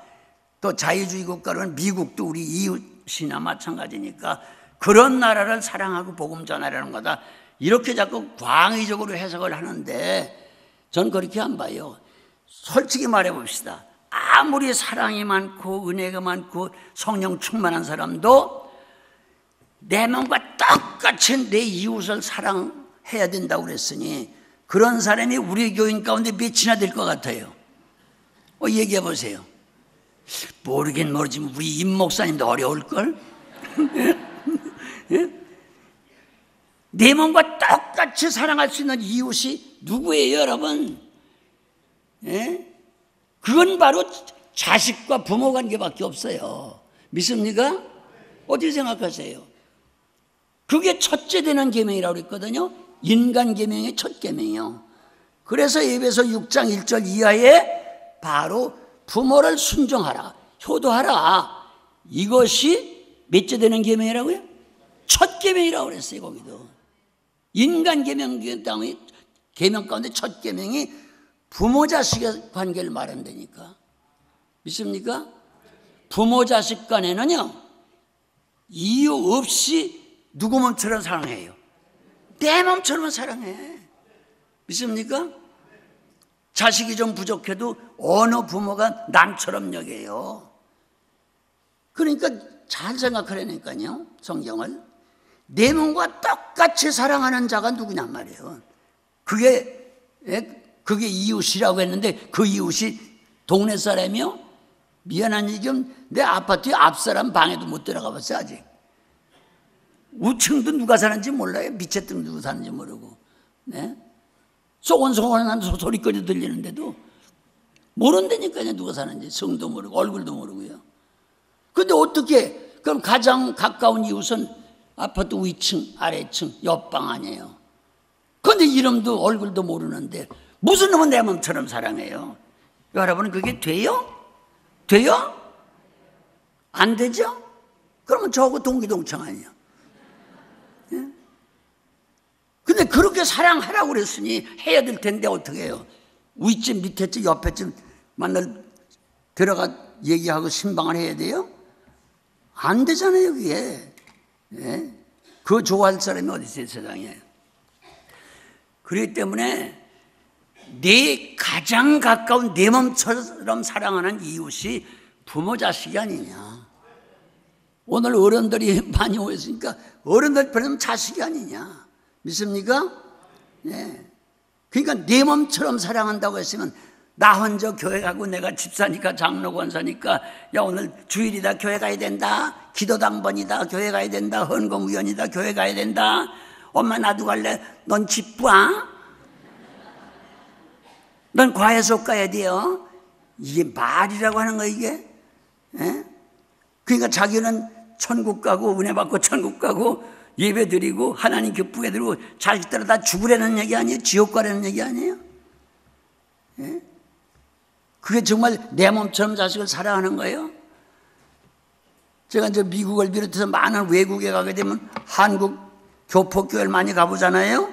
S1: 또 자유주의 국가로는 미국도 우리 이웃이나 마찬가지니까 그런 나라를 사랑하고 복음 전하라는 거다. 이렇게 자꾸 광의적으로 해석을 하는데 전 그렇게 안 봐요. 솔직히 말해 봅시다. 아무리 사랑이 많고 은혜가 많고 성령 충만한 사람도 내 마음과 똑같이 내 이웃을 사랑해야 된다고 그랬으니 그런 사람이 우리 교인 가운데 몇이나 될 것 같아요? 얘기해 보세요. 모르긴 모르지만 우리 임 목사님도 어려울걸? 내 마음과 똑같이 사랑할 수 있는 이웃이 누구예요, 여러분? 그건 바로 자식과 부모 관계밖에 없어요. 믿습니까? 어떻게 생각하세요? 그게 첫째 되는 계명이라고 그랬거든요. 인간 계명의 첫 계명이요. 그래서 에베소 6장 1절 이하에 바로 부모를 순종하라, 효도하라. 이것이 몇째 되는 계명이라고요? 첫 계명이라고 그랬어요. 거기도 인간 계명 가운데 첫 계명이 부모 자식의 관계를 말한다니까. 믿습니까? 부모 자식 간에는요 이유 없이 누구 몸처럼 사랑해요. 내 몸처럼 사랑해. 믿습니까? 자식이 좀 부족해도 어느 부모가 남처럼 여겨요. 그러니까 잘 생각하라니까요. 성경을 내 몸과 똑같이 사랑하는 자가 누구냔 말이에요. 그게 이웃이라고 했는데 그 이웃이 동네 사람이요? 미안한 얘기면 내 아파트 앞사람 방에도 못 들어가 봤어요. 아직 우층도 누가 사는지 몰라요. 밑에 등 누구 사는지 모르고. 네? 소곤소곤한 소리거리 들리는데도 모른다니까요. 누가 사는지. 성도 모르고 얼굴도 모르고요. 그런데 어떻게 그럼 가장 가까운 이웃은 아파트 위층 아래층 옆방 아니에요. 그런데 이름도 얼굴도 모르는데 무슨 놈은 내 몸처럼 사랑해요. 여러분 그게 돼요? 돼요? 안 되죠? 그러면 저하고 동기동창 아니에요. 근데 그렇게 사랑하라고 그랬으니 해야 될 텐데 어떻게 해요? 윗집 밑에집 옆에집 들어가 얘기하고 신방을 해야 돼요? 안 되잖아요 그게. 그거 좋아할 사람이 어디 있어요 세상에. 그렇기 때문에 내 가장 가까운 내 몸처럼 사랑하는 이웃이 부모 자식이 아니냐. 오늘 어른들이 많이 오셨으니까 어른들 편하면 자식이 아니냐. 믿습니까? 네. 그러니까 내 몸처럼 사랑한다고 했으면 나 혼자 교회 가고 내가 집사니까 장로 권사니까 야 오늘 주일이다 교회 가야 된다. 기도당번이다 교회 가야 된다. 헌금위원이다 교회 가야 된다. 엄마 나도 갈래. 넌 집 봐. 넌 과외수업 가야 돼요. 이게 말이라고 하는 거 이게? 예? 그러니까 자기는 천국 가고 은혜 받고 천국 가고 예배 드리고 하나님 기쁘게 드리고 자식들 다 죽으라는 얘기 아니에요? 지옥 가라는 얘기 아니에요? 예? 그게 정말 내 몸처럼 자식을 사랑하는 거예요? 제가 이제 미국을 비롯해서 많은 외국에 가게 되면 한국 교포교회를 많이 가보잖아요?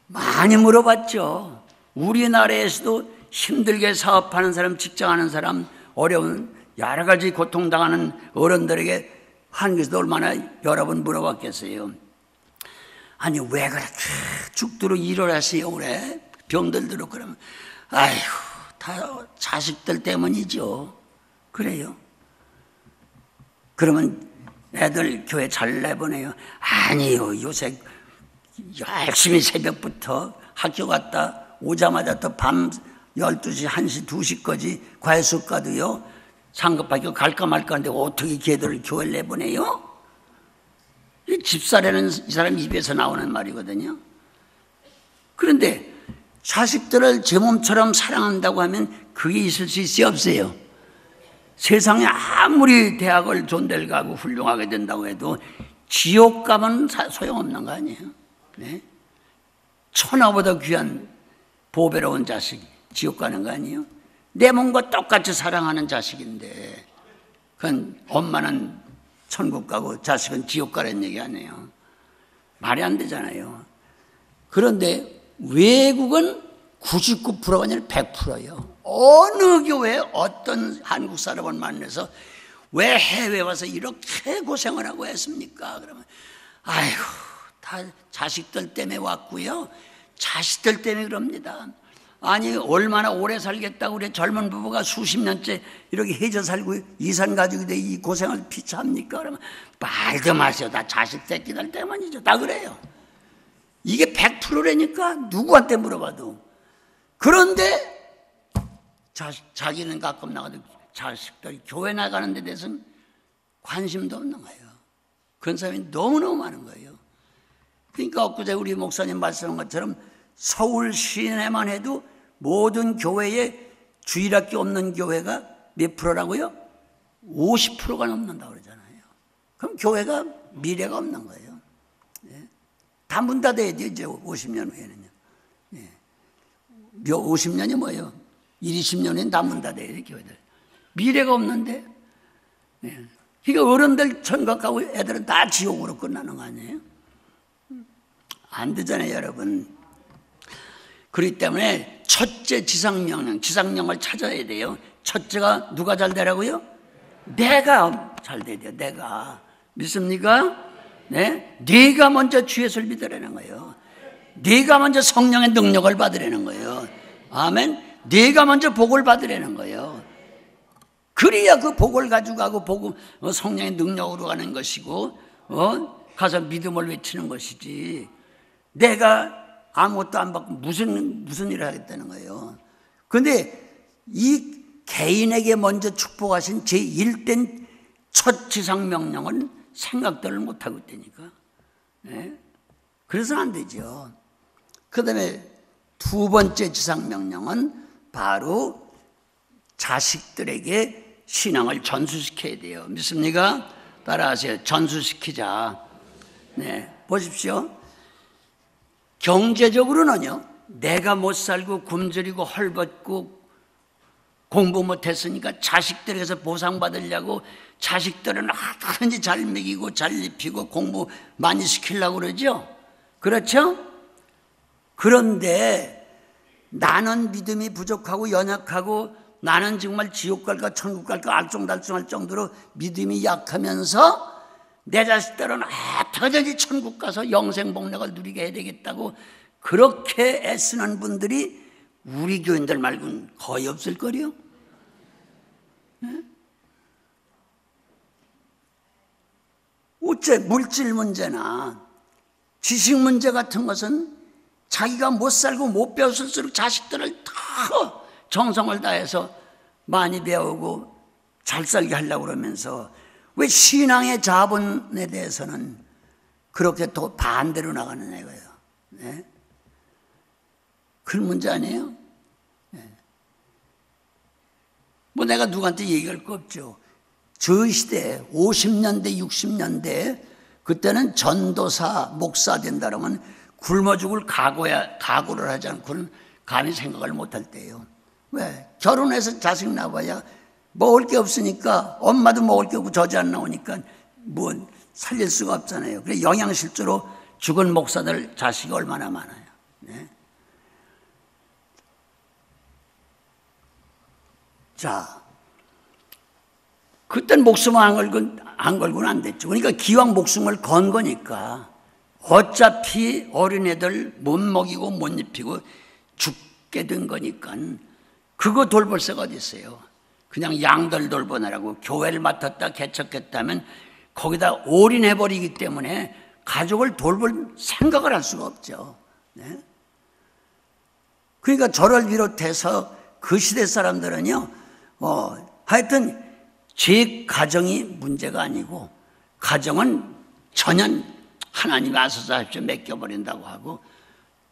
S1: 많이 물어봤죠. 우리나라에서도 힘들게 사업하는 사람, 직장하는 사람, 어려운 여러 가지 고통당하는 어른들에게 한국에서도 얼마나 여러 번 물어봤겠어요. 아니 왜 그렇게 죽도록 일을 하세요 그래? 병들 들어 그러면 아이고 다 자식들 때문이죠. 그래요. 그러면 애들 교회 잘 내보내요. 아니요, 요새 열심히 새벽부터 학교 갔다 오자마자 또 밤 12시, 1시, 2시까지 과외수업 가도요, 상급학교 갈까 말까 하는데 어떻게 걔들을 교회를 내보내요? 이 집사라는 이 사람 입에서 나오는 말이거든요. 그런데 자식들을 제 몸처럼 사랑한다고 하면 그게 있을 수 있어요, 없어요? 세상에 아무리 대학을 존대를 가고 훌륭하게 된다고 해도 지옥 가면 소용없는 거 아니에요? 네? 천하보다 귀한 보배로운 자식 지옥 가는 거 아니에요? 내 몸과 똑같이 사랑하는 자식인데 그건 엄마는 천국 가고 자식은 지옥 가라는 얘기 아니에요. 말이 안 되잖아요. 그런데 외국은 99%가 아니라 100%예요. 어느 교회 어떤 한국 사람을 만나서 왜 해외 와서 이렇게 고생을 하고 했습니까? 그러면 아이고 다 자식들 때문에 왔고요. 자식들 때문에 그럽니다. 아니 얼마나 오래 살겠다고 우리 젊은 부부가 수십 년째 이렇게 해져 살고 이산 가지고 이 고생을 피차합니까? 그러면 말도 마세요. 다 자식 새끼들 때문이죠. 다 그래요. 이게 100%라니까 누구한테 물어봐도. 그런데 자기는 가끔 나가도 자식들이 교회 나가는 데 대해서는 관심도 없는 거예요. 그런 사람이 너무너무 많은 거예요. 그러니까 엊그제 우리 목사님 말씀한 것처럼 서울 시내만 해도 모든 교회에 주일학교 없는 교회가 몇 프로라고요? 50%가 넘는다고 그러잖아요. 그럼 교회가 미래가 없는 거예요. 네. 다 문 닫아야 돼요, 이제 50년 후에는요. 네. 50년이 뭐예요? 20년 후에는 다 문 닫아야 돼요, 교회들. 미래가 없는데. 네. 그러니까 어른들 천국 가고 애들은 다 지옥으로 끝나는 거 아니에요? 안 되잖아요, 여러분. 그렇기 때문에 첫째 지상명령, 지상령을 찾아야 돼요. 첫째가 누가 잘 되라고요? 내가 잘 돼야 돼요. 내가. 믿습니까? 네? 네가 먼저 주 예수를 믿으라는 거예요. 네가 먼저 성령의 능력을 받으라는 거예요. 아멘. 네가 먼저 복을 받으라는 거예요. 그래야 그 복을 가지고 가고 복을 성령의 능력으로 가는 것이고 가서 믿음을 외치는 것이지. 내가 아무것도 안 받고 무슨 일을 하겠다는 거예요. 그런데 이 개인에게 먼저 축복하신 제1된 첫 지상명령은 생각들을 못하고 있다니까. 네? 그래서 안 되죠. 그 다음에 두 번째 지상명령은 바로 자식들에게 신앙을 전수시켜야 돼요. 믿습니까? 따라하세요. 전수시키자. 네, 보십시오. 경제적으로는요, 내가 못 살고 굶주리고 헐벗고 공부 못했으니까 자식들에게서 보상받으려고 자식들은 하든지 잘 먹이고 잘 입히고 공부 많이 시키려고 그러죠. 그렇죠? 그런데 나는 믿음이 부족하고 연약하고 나는 정말 지옥 갈까 천국 갈까 알쏭달쏭할 정도로 믿음이 약하면서 내 자식들은 어떻게든지 천국 가서 영생복락을 누리게 해야 되겠다고 그렇게 애쓰는 분들이 우리 교인들 말고는 거의 없을 거요. 네? 어째 물질 문제나 지식 문제 같은 것은 자기가 못 살고 못 배웠을수록 자식들을 더 정성을 다해서 많이 배우고 잘 살게 하려고 그러면서 왜 신앙의 자본에 대해서는 그렇게 또 반대로 나가는 거예요? 네? 그런 문제 아니에요? 네. 뭐 내가 누구한테 얘기할 거 없죠. 저 시대 50년대 60년대 그때는 전도사 목사 된다 그러면 굶어 죽을 각오를 하지 않고는 감히 생각을 못할 때예요. 왜? 결혼해서 자식 낳아봐야 먹을 게 없으니까 엄마도 먹을 게 없고 저지 안 나오니까 뭐 살릴 수가 없잖아요. 그래 영양실조로 죽은 목사들 자식이 얼마나 많아요. 네. 자, 그땐 목숨 안 걸고는 안 됐죠. 그러니까 기왕 목숨을 건 거니까 어차피 어린애들 못 먹이고 못 입히고 죽게 된 거니까 그거 돌볼 새가 어디 있어요. 그냥 양들 돌보느라고 교회를 맡았다 개척했다면 거기다 올인해버리기 때문에 가족을 돌볼 생각을 할 수가 없죠. 네? 그러니까 저를 비롯해서 그 시대 사람들은요, 하여튼 제 가정이 문제가 아니고 가정은 전혀 하나님이 아소서 하십시오 맡겨버린다고 하고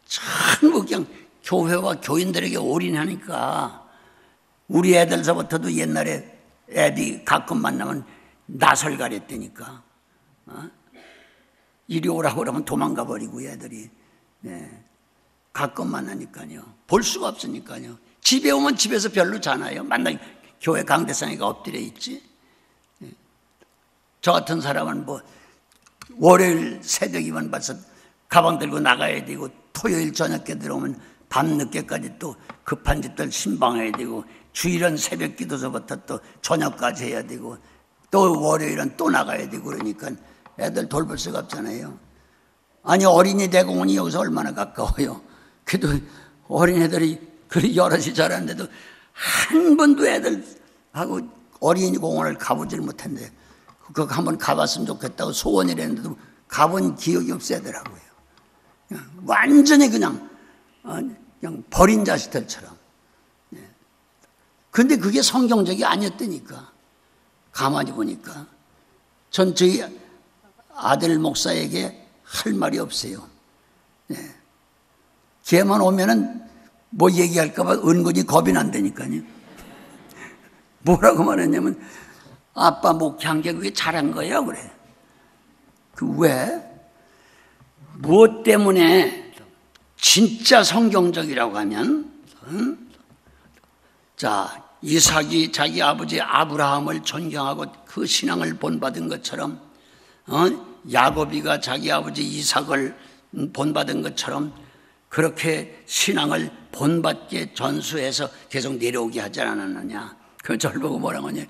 S1: 전부 그냥 교회와 교인들에게 올인하니까 우리 애들서부터도 옛날에 애비 가끔 만나면 나설가랬다니까. 이리 오라고 그러면 도망가 버리고 애들이. 네. 가끔 만나니까요. 볼 수가 없으니까요. 집에 오면 집에서 별로 자나요. 만나 교회 강대상에가 엎드려 있지. 네. 저 같은 사람은 뭐 월요일 새벽이면 벌써 가방 들고 나가야 되고 토요일 저녁에 들어오면 밤늦게까지 또 급한 집들 신방해야 되고 주일은 새벽 기도서부터 또 저녁까지 해야 되고 또 월요일은 또 나가야 되고 그러니까 애들 돌볼 수가 없잖아요. 아니 어린이 대공원이 여기서 얼마나 가까워요. 그래도 어린애들이 그리 여럿이 자랐는데도 한 번도 애들하고 어린이 공원을 가보질 못했는데 그거 한번 가봤으면 좋겠다고 소원이랬는데도 가본 기억이 없애더라고요. 완전히 그냥 버린 자식들처럼. 근데 그게 성경적이 아니었다니까. 가만히 보니까. 전 저희 아들 목사에게 할 말이 없어요. 네. 걔만 오면은 뭐 얘기할까봐 은근히 겁이 난다니까요. 뭐라고 말했냐면, 아빠 목회한 게 그게 잘한 거야, 그래. 그 왜? 무엇 때문에 진짜 성경적이라고 하면, 자, 이삭이 자기 아버지 아브라함을 존경하고 그 신앙을 본받은 것처럼, 야곱이가 자기 아버지 이삭을 본받은 것처럼 그렇게 신앙을 본받게 전수해서 계속 내려오게 하지 않았느냐. 그 절 보고 뭐라고 하냐.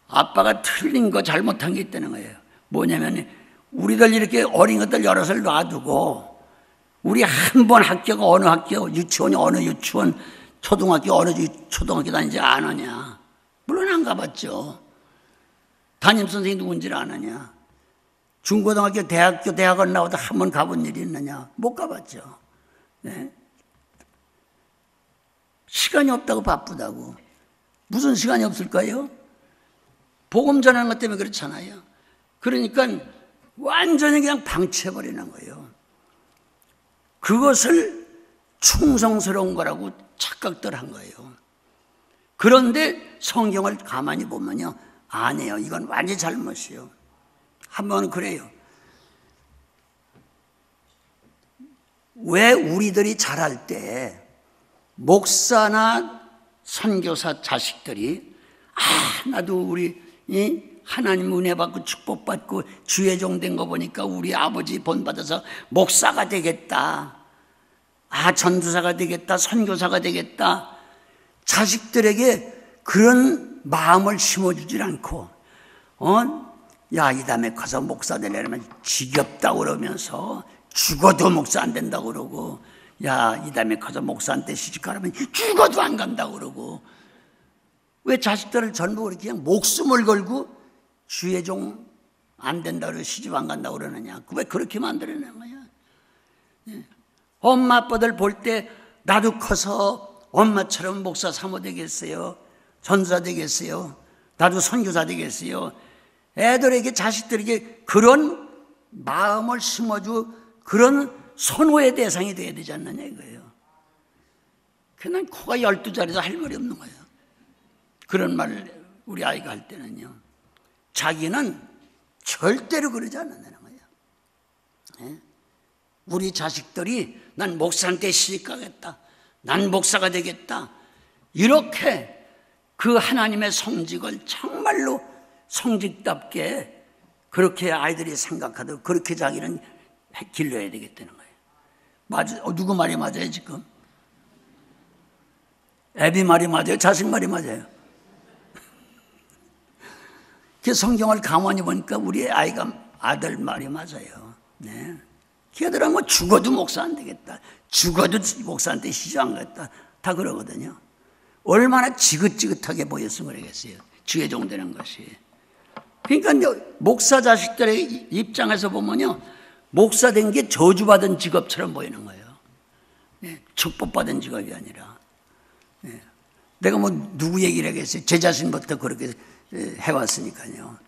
S1: 아빠가 틀린 거 잘못한 게 있다는 거예요. 뭐냐면 우리들 이렇게 어린 것들 여럿을 놔두고 우리 한 번 학교가 어느 학교, 유치원이 어느 유치원, 초등학교 어느 초등학교 다니지 않았냐. 물론 안 가봤죠. 담임선생님이 누군지를 아느냐. 중고등학교, 대학교, 대학원 나와도 한 번 가본 일이 있느냐. 못 가봤죠. 네. 시간이 없다고 바쁘다고. 무슨 시간이 없을까요? 복음 전하는 것 때문에 그렇잖아요. 그러니까 완전히 그냥 방치해버리는 거예요. 그것을 충성스러운 거라고 착각들 한 거예요. 그런데 성경을 가만히 보면요. 아니에요. 이건 완전히 잘못이에요. 한번 그래요. 왜 우리들이 자랄 때 목사나 선교사 자식들이 나도 우리 하나님 은혜 받고 축복 받고 주의 종 된 거 보니까 우리 아버지 본받아서 목사가 되겠다. 전도사가 되겠다. 선교사가 되겠다. 자식들에게 그런 마음을 심어주질 않고 야, 이 다음에 커서 목사 되려면 지겹다고 그러면서 죽어도 목사 안 된다고 그러고 야, 이 다음에 커서 목사한테 시집가라면 죽어도 안 간다고 그러고 왜 자식들을 전부 그렇게 그냥 목숨을 걸고 주의 종 안 된다고 그러고 시집 안 간다고 그러느냐. 왜 그렇게 만들어낸 거야. 엄마 아빠들 볼 때 나도 커서 엄마처럼 목사 사모 되겠어요. 전사 되겠어요. 나도 선교사 되겠어요. 애들에게 자식들에게 그런 마음을 심어주 그런 선호의 대상이 되어야 되지 않느냐 이거예요. 그냥 코가 12자리도 할 말이 없는 거예요. 그런 말을 우리 아이가 할 때는요. 자기는 절대로 그러지 않는다는 거예요. 네? 우리 자식들이 난 목사한테 시집 가겠다. 난 목사가 되겠다. 이렇게 그 하나님의 성직을 정말로 성직답게 그렇게 아이들이 생각하도록 그렇게 자기는 길러야 되겠다는 거예요. 맞아, 누구 말이 맞아요 지금? 애비 말이 맞아요? 자식 말이 맞아요? 그 성경을 가만히 보니까 우리 아들 말이 맞아요. 네. 걔들은 뭐 죽어도 목사 안 되겠다. 죽어도 목사한테 시집 안 가겠다. 다 그러거든요. 얼마나 지긋지긋하게 보였으면 그러겠어요. 주의 종 되는 것이. 그러니까 목사 자식들의 입장에서 보면요, 목사 된 게 저주받은 직업처럼 보이는 거예요. 축복받은 직업이 아니라. 내가 뭐 누구 얘기를 하겠어요? 제 자신부터 그렇게 해왔으니까요.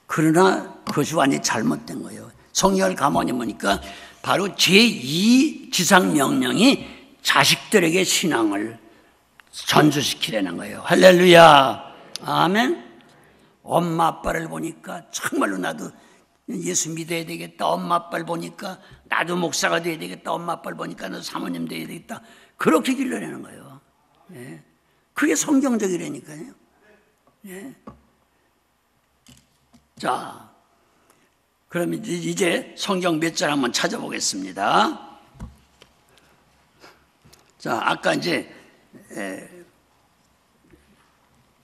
S1: 그러나 그것이 완전히 잘못된 거예요. 성경을 가만히 보니까 바로 제2 지상명령이 자식들에게 신앙을 전수시키려는 거예요. 할렐루야. 아멘. 엄마 아빠를 보니까 정말로 나도 예수 믿어야 되겠다. 엄마 아빠를 보니까 나도 목사가 돼야 되겠다. 엄마 아빠를 보니까 나도 사모님 돼야 되겠다. 그렇게 길러내는 거예요. 그게 성경적이라니까요. 자, 그럼 이제 성경 몇 절 한번 찾아보겠습니다. 자, 아까 이제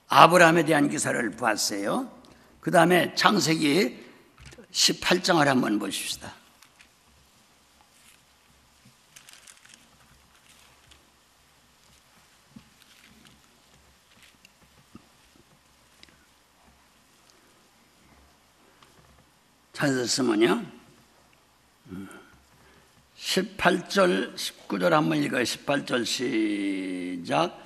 S1: 아브라함에 대한 기사를 봤어요. 그 다음에 창세기 18장을 한번 보십시다. 찾았으면요, 18절 19절 한번 읽어요. 18절 시작.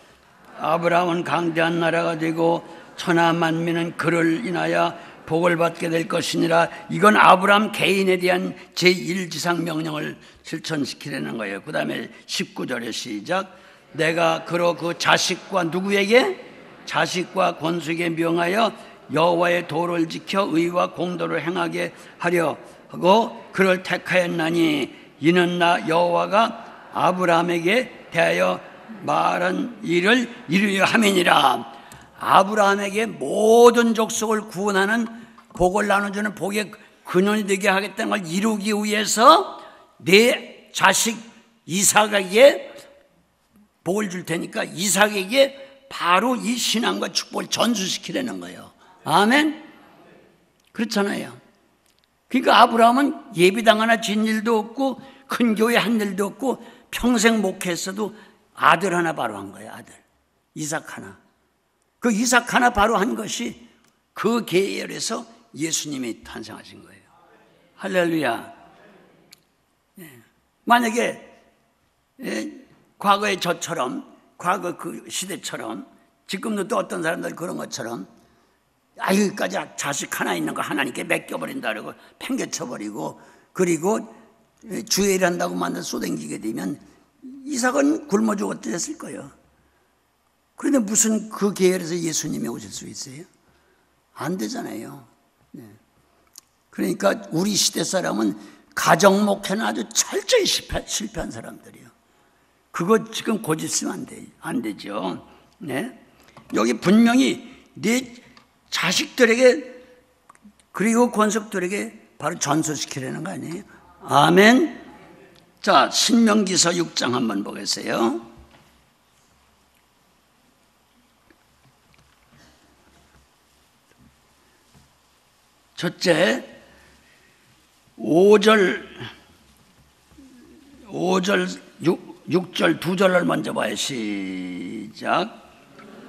S1: 아브라함은 강대한 나라가 되고 천하 만민은 그를 인하여 복을 받게 될 것이니라. 이건 아브라함 개인에 대한 제1지상 명령을 실천시키려는 거예요. 그 다음에 19절에 시작. 내가 그로 그 자식과 누구에게? 자식과 권속에게 명하여 여호와의 도를 지켜 의와 공도를 행하게 하려 하고 그를 택하였나니 이는 나 여호와가 아브라함에게 대하여 말한 일을 이루려 함이니라. 아브라함에게 모든 족속을 구원하는 복을 나눠주는 복의 근원이 되게 하겠다는 걸 이루기 위해서 내 자식 이삭에게 복을 줄 테니까 이삭에게 바로 이 신앙과 축복을 전수시키려는 거예요. 아멘? 그렇잖아요. 그러니까 아브라함은 예비당 하나 진 일도 없고 큰 교회 한 일도 없고 평생 목회했어도 아들 하나 바로 한 거예요. 아들 이삭 하나. 그 이삭 하나 바로 한 것이 그 계열에서 예수님이 탄생하신 거예요. 할렐루야. 만약에 과거의 저처럼, 과거 그 시대처럼, 지금도 또 어떤 사람들 그런 것처럼 여기까지 자식 하나 있는 거 하나님께 맡겨버린다 그러고 팽개쳐버리고 그리고 주의를 한다고 만나 쏘댕기게 되면 이삭은 굶어 죽었을 거예요. 그런데 무슨 그 계열에서 예수님이 오실 수 있어요? 안 되잖아요. 그러니까 우리 시대 사람은 가정 목회는 아주 철저히 실패한 사람들이에요. 그거 지금 고집쓰면 안 되죠. 네? 여기 분명히 네 자식들에게 그리고 권속들에게 바로 전수시키려는 거 아니에요? 아멘. 자, 신명기서 6장 한번 보겠어요. 첫째 5절 6절 두 절을 먼저 봐요. 시작.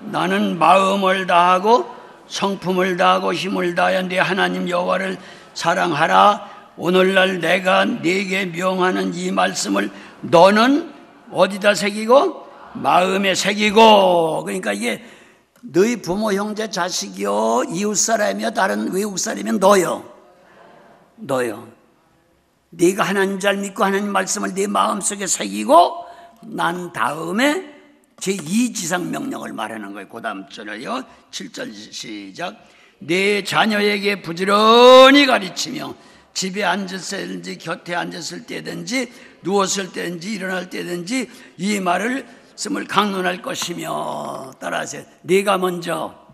S1: 나는 마음을 다하고 성품을 다하고 힘을 다하여 네 하나님 여호와를 사랑하라. 오늘날 내가 네게 명하는 이 말씀을 너는 어디다 새기고? 마음에 새기고. 그러니까 이게 너희 부모 형제 자식이요 이웃사람이요 다른 외국사람이면 너요. 네가 하나님 잘 믿고 하나님 말씀을 네 마음속에 새기고 난 다음에 제2지상 명령을 말하는 거예요. 그 다음 절에요. 7절 시작. 내 자녀에게 부지런히 가르치며 집에 앉았을 때든지 곁에 앉았을 때든지 누웠을 때든지 일어날 때든지 이 말을 쓰을 강론할 것이며. 따라하세요. 네가 먼저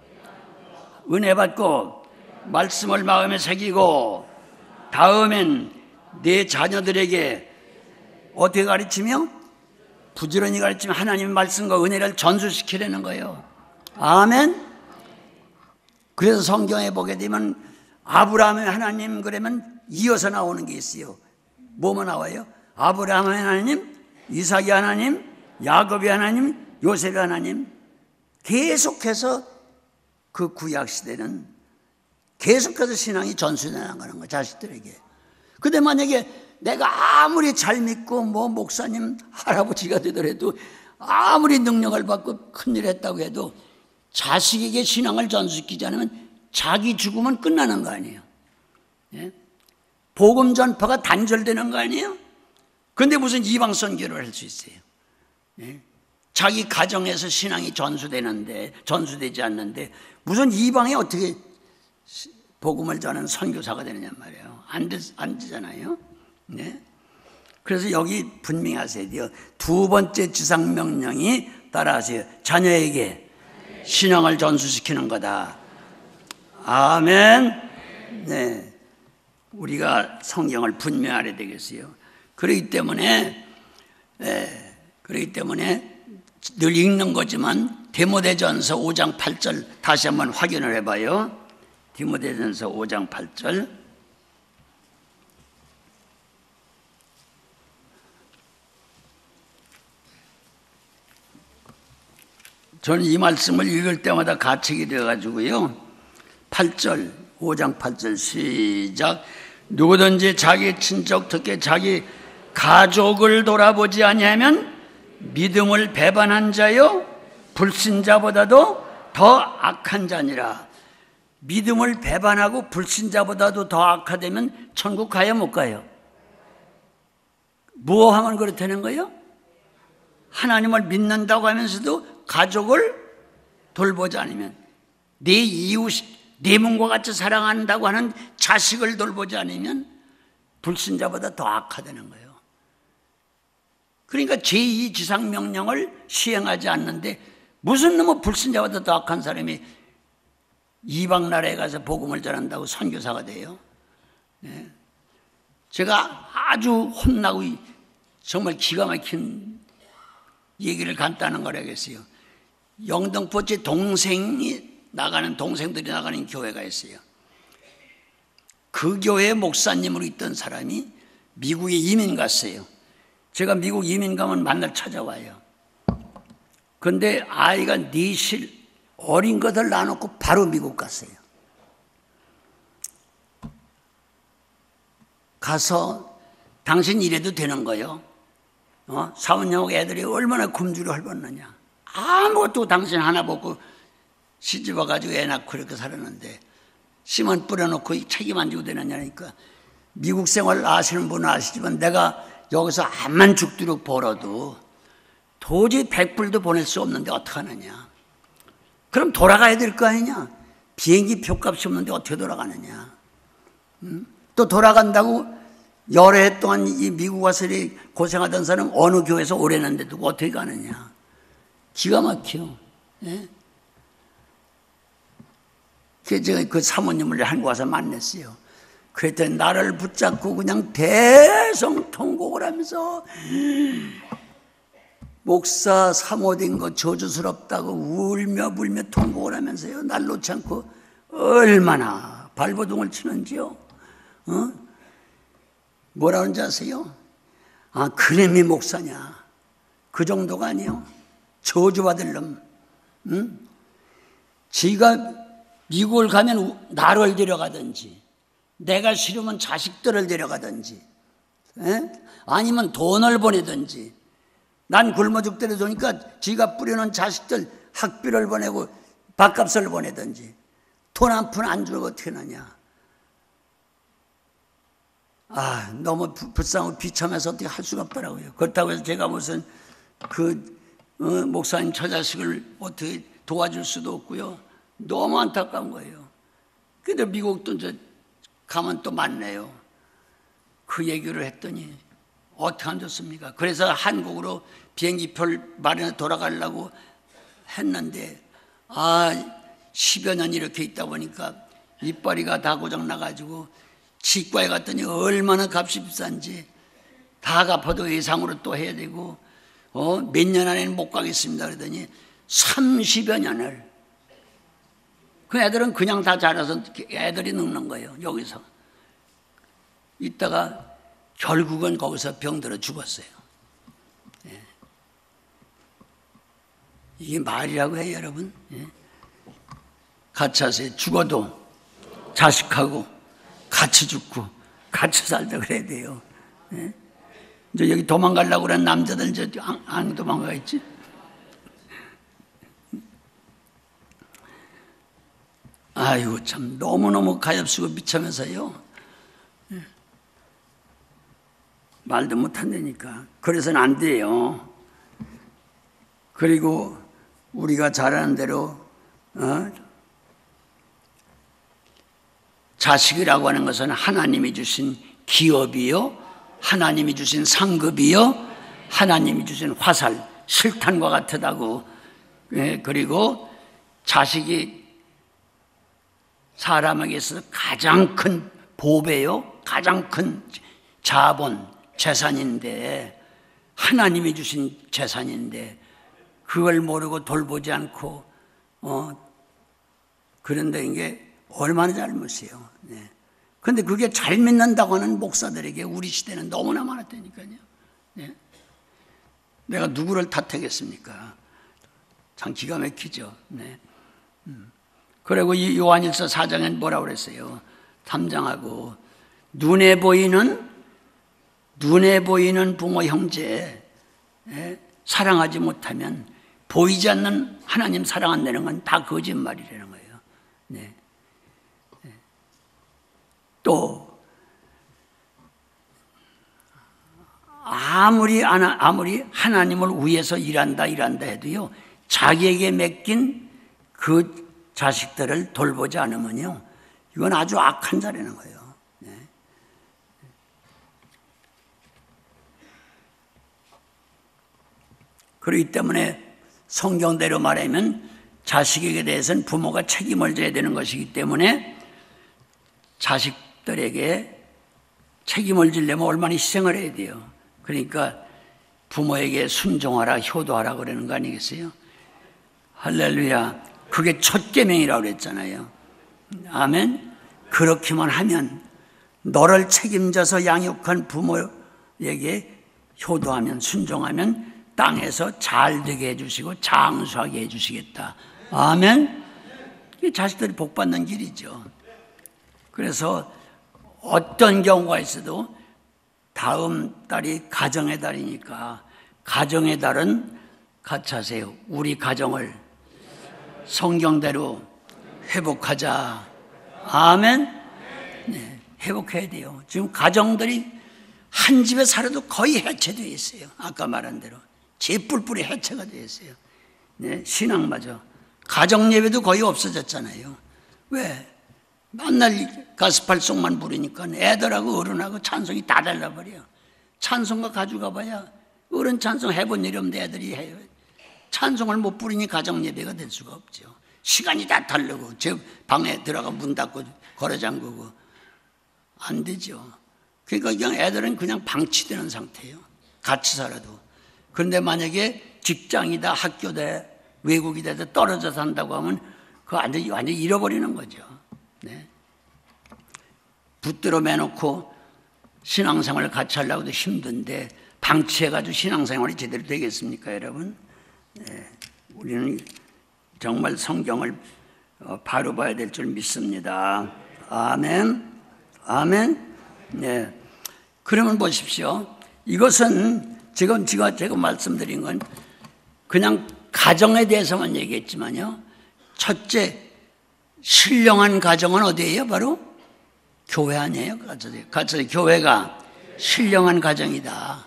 S1: 은혜 받고 말씀을 마음에 새기고 다음엔 내 자녀들에게 어떻게 가르치며? 부지런히 가르치며 하나님의 말씀과 은혜를 전수시키려는 거예요. 아멘. 그래서 성경에 보게 되면 아브라함의 하나님 그러면 이어서 나오는 게 있어요. 뭐만 나와요? 아브라함의 하나님, 이삭의 하나님, 야곱의 하나님, 요셉의 하나님. 계속해서 그 구약 시대는 계속해서 신앙이 전수돼 나가는 거예요, 자식들에게. 근데 만약에 내가 아무리 잘 믿고 뭐 목사님 할아버지가 되더라도 아무리 능력을 받고 큰일 했다고 해도 자식에게 신앙을 전수시키지 않으면 자기 죽으면 끝나는 거 아니에요. 예? 복음 전파가 단절되는 거 아니에요? 근데 무슨 이방 선교를 할 수 있어요? 예? 자기 가정에서 신앙이 전수되지 않는데 무슨 이방에 어떻게 복음을 전하는 선교사가 되느냐 말이에요. 안 되잖아요. 네? 그래서 여기 분명히 하셔야 돼요. 두 번째 지상명령이 따라하세요. 자녀에게 신앙을 전수시키는 거다. 아멘. 네, 우리가 성경을 분명하게 되겠어요. 그렇기 때문에 늘 읽는 거지만 디모데전서 5장 8절 다시 한번 확인을 해봐요. 디모데전서 5장 8절. 저는 이 말씀을 읽을 때마다 가책이 되어가지고요. 8절, 5장 8절 시작. 누구든지 자기 친척, 특히 자기 가족을 돌아보지 아니하면 믿음을 배반한 자요 불신자보다도 더 악한 자니라. 믿음을 배반하고 불신자보다도 더 악하다면 천국 가요 못 가요? 뭐 하면 그렇다는 거예요? 하나님을 믿는다고 하면서도 가족을 돌보지 않으면, 내 이웃, 내 몸과 같이 사랑한다고 하는 자식을 돌보지 않으면 불신자보다 더 악하다는 거예요. 그러니까 제2 지상명령을 시행하지 않는데 무슨 놈의 불신자보다 더 악한 사람이 이방 나라에 가서 복음을 전한다고 선교사가 돼요? 네. 제가 아주 혼나고 정말 기가 막힌 얘기를 간단한 걸 하겠어요. 영등포 제 동생들이 나가는 교회가 있어요. 그 교회 목사님으로 있던 사람이 미국에 이민 갔어요. 제가 미국 이민 가면 만날 찾아와요. 그런데 아이가 넷을 어린 것을 낳아놓고 바로 미국 갔어요. 가서 당신 이래도 되는 거요? 사모님하고 애들이 얼마나 굶주려 헐벗느냐. 아무것도 당신 하나 먹고 시집와가지고 애 낳고 그렇게 살았는데 씨만 뿌려놓고 책임 안 지고 되느냐니까. 미국 생활 아시는 분은 아시지만 내가 여기서 암만 죽도록 벌어도 도저히 100불도 보낼 수 없는데 어떡하느냐. 그럼 돌아가야 될 거 아니냐. 비행기 표값이 없는데 어떻게 돌아가느냐. 또 돌아간다고 여러 해 동안 이 미국 와서 고생하던 사람 어느 교회에서 오래는데 두고 어떻게 가느냐. 기가 막혀. 예? 그래서 제가 그 사모님을 한국 와서 만났어요. 그랬더니 나를 붙잡고 그냥 대성통곡을 하면서 목사 사모된 거 저주스럽다고 울며 불며 통곡을 하면서요. 날 놓지 않고 얼마나 발버둥을 치는지요. 뭐라는지 아세요? 아, 그놈이 목사냐. 그 정도가 아니요. 저주받을 놈. 응? 지가 미국을 가면 나를 데려가든지, 내가 싫으면 자식들을 데려가든지, 아니면 돈을 보내든지. 난 굶어 죽더라도 좋으니까 지가 뿌려놓은 자식들 학비를 보내고 밥값을 보내든지. 돈 한 푼 안 주고 어떻게 하느냐. 아, 너무 불쌍하고 비참해서 어떻게 할 수가 없더라고요. 그렇다고 해서 제가 무슨 목사님 처자식을 어떻게 도와줄 수도 없고요. 너무 안타까운 거예요. 근데 미국도 이제 가면 또 만나요. 그 얘기를 했더니 어떻게 안 좋습니까? 그래서 한국으로 비행기표를 마련해 돌아가려고 했는데 10여 년 이렇게 있다 보니까 이빨이가 다 고장나가지고 치과에 갔더니 얼마나 값이 비싼지 다 갚아도 예상으로 또 해야 되고 몇 년 안에는 못 가겠습니다 그러더니 30여 년을. 그 애들은 그냥 다 자라서 애들이 늙는 거예요. 여기서 있다가 결국은 거기서 병들어 죽었어요. 예. 이게 말이라고 해요 여러분. 예. 같이 하세요. 죽어도 자식하고 같이 죽고 같이 살자 그래야 돼요. 네? 이제 여기 도망가려고 그런 남자들 안 도망가 있지? 아이고 참 너무너무 가엾고 미쳐면서요. 말도 못한다니까. 그래서는 안 돼요. 그리고 우리가 잘하는 대로 자식이라고 하는 것은 하나님이 주신 기업이요, 하나님이 주신 상급이요, 하나님이 주신 화살, 실탄과 같다고. 그리고 자식이 사람에게 있어서 가장 큰 보배요, 가장 큰 자본, 재산인데, 하나님이 주신 재산인데 그걸 모르고 돌보지 않고 그런데 이게 얼마나 잘못이에요. 그런데 그게 잘 믿는다고 하는 목사들에게 우리 시대는 너무나 많았다니까요. 네. 내가 누구를 탓하겠습니까? 참 기가 막히죠. 네. 그리고 이 요한일서 4장엔 뭐라고 그랬어요? 3장하고 눈에 보이는 부모 형제 사랑하지 못하면 보이지 않는 하나님 사랑한다는 건 다 거짓말이라는 거예요. 네. 또 아무리 하나님을 위해서 일한다 해도요, 자기에게 맡긴 그 자식들을 돌보지 않으면요, 이건 아주 악한 자라는 거예요. 네. 그렇기 때문에 성경대로 말하면 자식에게 대해서는 부모가 책임을 져야 되는 것이기 때문에 자식들에게 책임을 지려면 얼마나 희생을 해야 돼요. 그러니까 부모에게 순종하라, 효도하라 그러는 거 아니겠어요? 할렐루야. 그게 첫 계명이라고 그랬잖아요. 아멘. 그렇게만 하면, 너를 책임져서 양육한 부모에게 효도하면, 순종하면 땅에서 잘 되게 해주시고 장수하게 해주시겠다. 아멘. 자식들이 복받는 길이죠. 그래서 어떤 경우가 있어도 다음 달이 가정의 달이니까 가정의 달은 같이 하세요. 우리 가정을 성경대로 회복하자. 아멘. 네, 회복해야 돼요. 지금 가정들이 한 집에 살아도 거의 해체되어 있어요. 아까 말한 대로 재뿔뿔이 해체가 되어 있어요. 네, 신앙마저 가정 예배도 거의 없어졌잖아요. 왜? 맨날 가스팔송만 부르니까 애들하고 어른하고 찬송이 다 달라버려. 찬송가 가져가 봐야 어른 찬송 해본 일이 없는데 애들이 해요. 찬송을 못 부르니 가정 예배가 될 수가 없죠. 시간이 다 다르고 제 방에 들어가 문 닫고 걸어 잠그고 안 되죠. 그러니까 그냥 애들은 그냥 방치되는 상태예요. 같이 살아도. 그런데 만약에 직장이다, 학교다, 외국이다 떨어져 산다고 하면 그거 완전히 잃어버리는 거죠. 네. 붙들어 매놓고 신앙생활을 같이 하려고 해도 힘든데 방치해가지고 신앙생활이 제대로 되겠습니까, 여러분? 네. 우리는 정말 성경을 바로 봐야 될 줄 믿습니다. 아멘. 아멘. 네. 그러면 보십시오. 이것은 지금 제가 말씀드린 건 그냥 가정에 대해서만 얘기했지만요. 첫째, 신령한 가정은 어디예요? 바로 교회 아니에요? 같이 교회가 신령한 가정이다.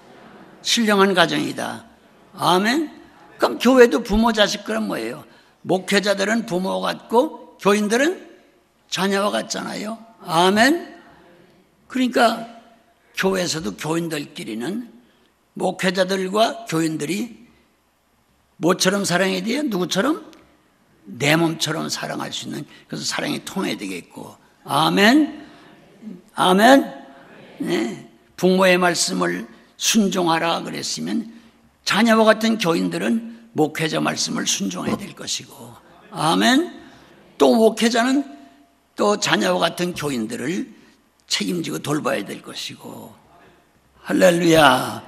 S1: 신령한 가정이다. 아멘. 그럼 교회도 부모 자식 그럼 뭐예요? 목회자들은 부모 같고 교인들은 자녀와 같잖아요. 아멘. 그러니까 교회에서도 교인들끼리는 목회자들과 교인들이 뭐처럼 사랑해야 돼요? 누구처럼? 내 몸처럼 사랑할 수 있는, 그래서 사랑이 통해야 되겠고. 아멘. 아멘. 네. 부모의 말씀을 순종하라 그랬으면 자녀와 같은 교인들은 목회자 말씀을 순종해야 될 것이고. 아멘. 또 목회자는 또 자녀와 같은 교인들을 책임지고 돌봐야 될 것이고. 할렐루야.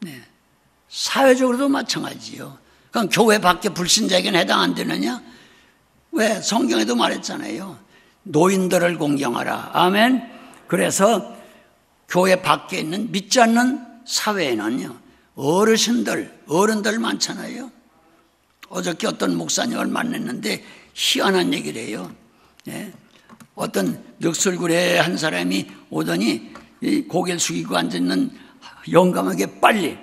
S1: 네. 사회적으로도 마찬가지요. 그럼 교회 밖에 불신자에게는 해당 안 되느냐? 왜? 성경에도 말했잖아요. 노인들을 공경하라. 아멘. 그래서 교회 밖에 있는 믿지 않는 사회에는요, 어른들 많잖아요. 어저께 어떤 목사님을 만났는데 희한한 얘기를 해요. 예? 어떤 늑술구레 한 사람이 오더니 고개를 숙이고 앉아있는 영감하게 빨리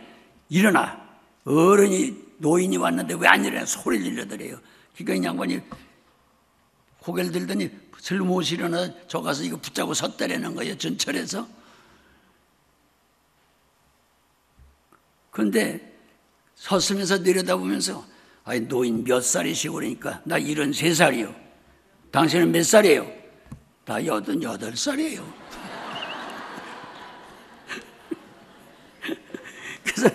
S1: 일어나. 노인이 왔는데 왜 안 일어나? 소리를 질러더래요. 그러니까 이 양반이 고개를 들더니 슬못이 일어나 저 가서 이거 붙잡고 섰다라는 거예요. 전철에서. 그런데 섰으면서 내려다보면서 아니 노인 몇 살이시고 그러니까 나 73살이요. 당신은 몇 살이에요? 나 88살이에요. 그래서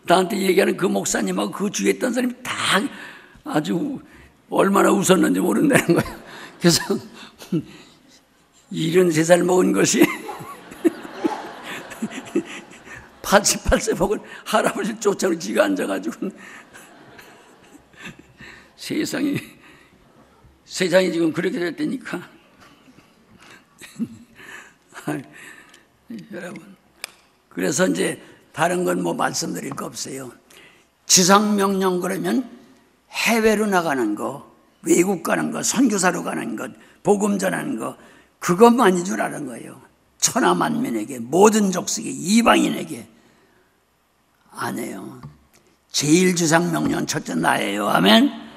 S1: 나한테 얘기하는 그 목사님하고 그 주위에 있던 사람이 다 아주 얼마나 웃었는지 모른다는 거예요. 그래서 73살 먹은 것이 88세 먹은 할아버지를 쫓아오고 지가 앉아가지고 세상이 지금 그렇게 됐다니까. 여러분, 그래서 이제 다른 건 뭐 말씀드릴 거 없어요. 지상명령 그러면 해외로 나가는 거, 외국 가는 거, 선교사로 가는 것, 복음 전하는 거, 그것만인 줄 아는 거예요. 천하만민에게, 모든 족속에, 이방인에게. 아니에요. 제일 지상명령은 첫째 나예요. 아멘.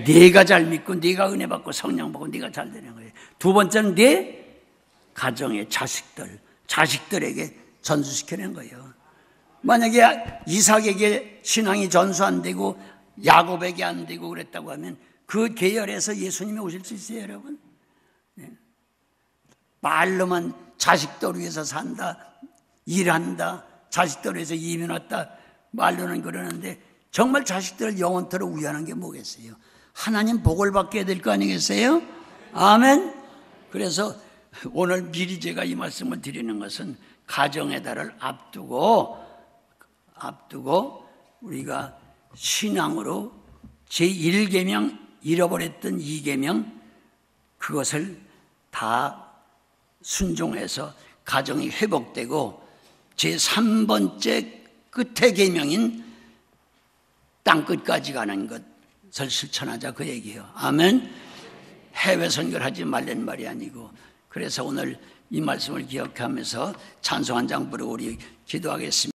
S1: 네가 잘 믿고 네가 은혜 받고 성령 받고 네가 잘 되는 거예요. 두 번째는 네 가정의 자식들에게 전수시키는 거예요. 만약에 이삭에게 신앙이 전수 안 되고 야곱에게 안 되고 그랬다고 하면 그 계열에서 예수님이 오실 수 있어요, 여러분? 네. 말로만 자식들 위해서 산다, 일한다, 자식들 위해서 이민 왔다, 말로는 그러는데 정말 자식들을 영원토록 위하는 게 뭐겠어요? 하나님 복을 받게 될 거 아니겠어요? 아멘. 그래서 오늘 미리 제가 이 말씀을 드리는 것은 가정의 달을 앞두고 우리가 신앙으로 제1계명 잃어버렸던 2계명 그것을 다 순종해서 가정이 회복되고 제3번째 끝의 계명인 땅끝까지 가는 것을 실천하자 그 얘기예요. 아멘. 해외 선교를 하지 말란 말이 아니고, 그래서 오늘 이 말씀을 기억하면서 찬송 한 장 부르고 우리 기도하겠습니다.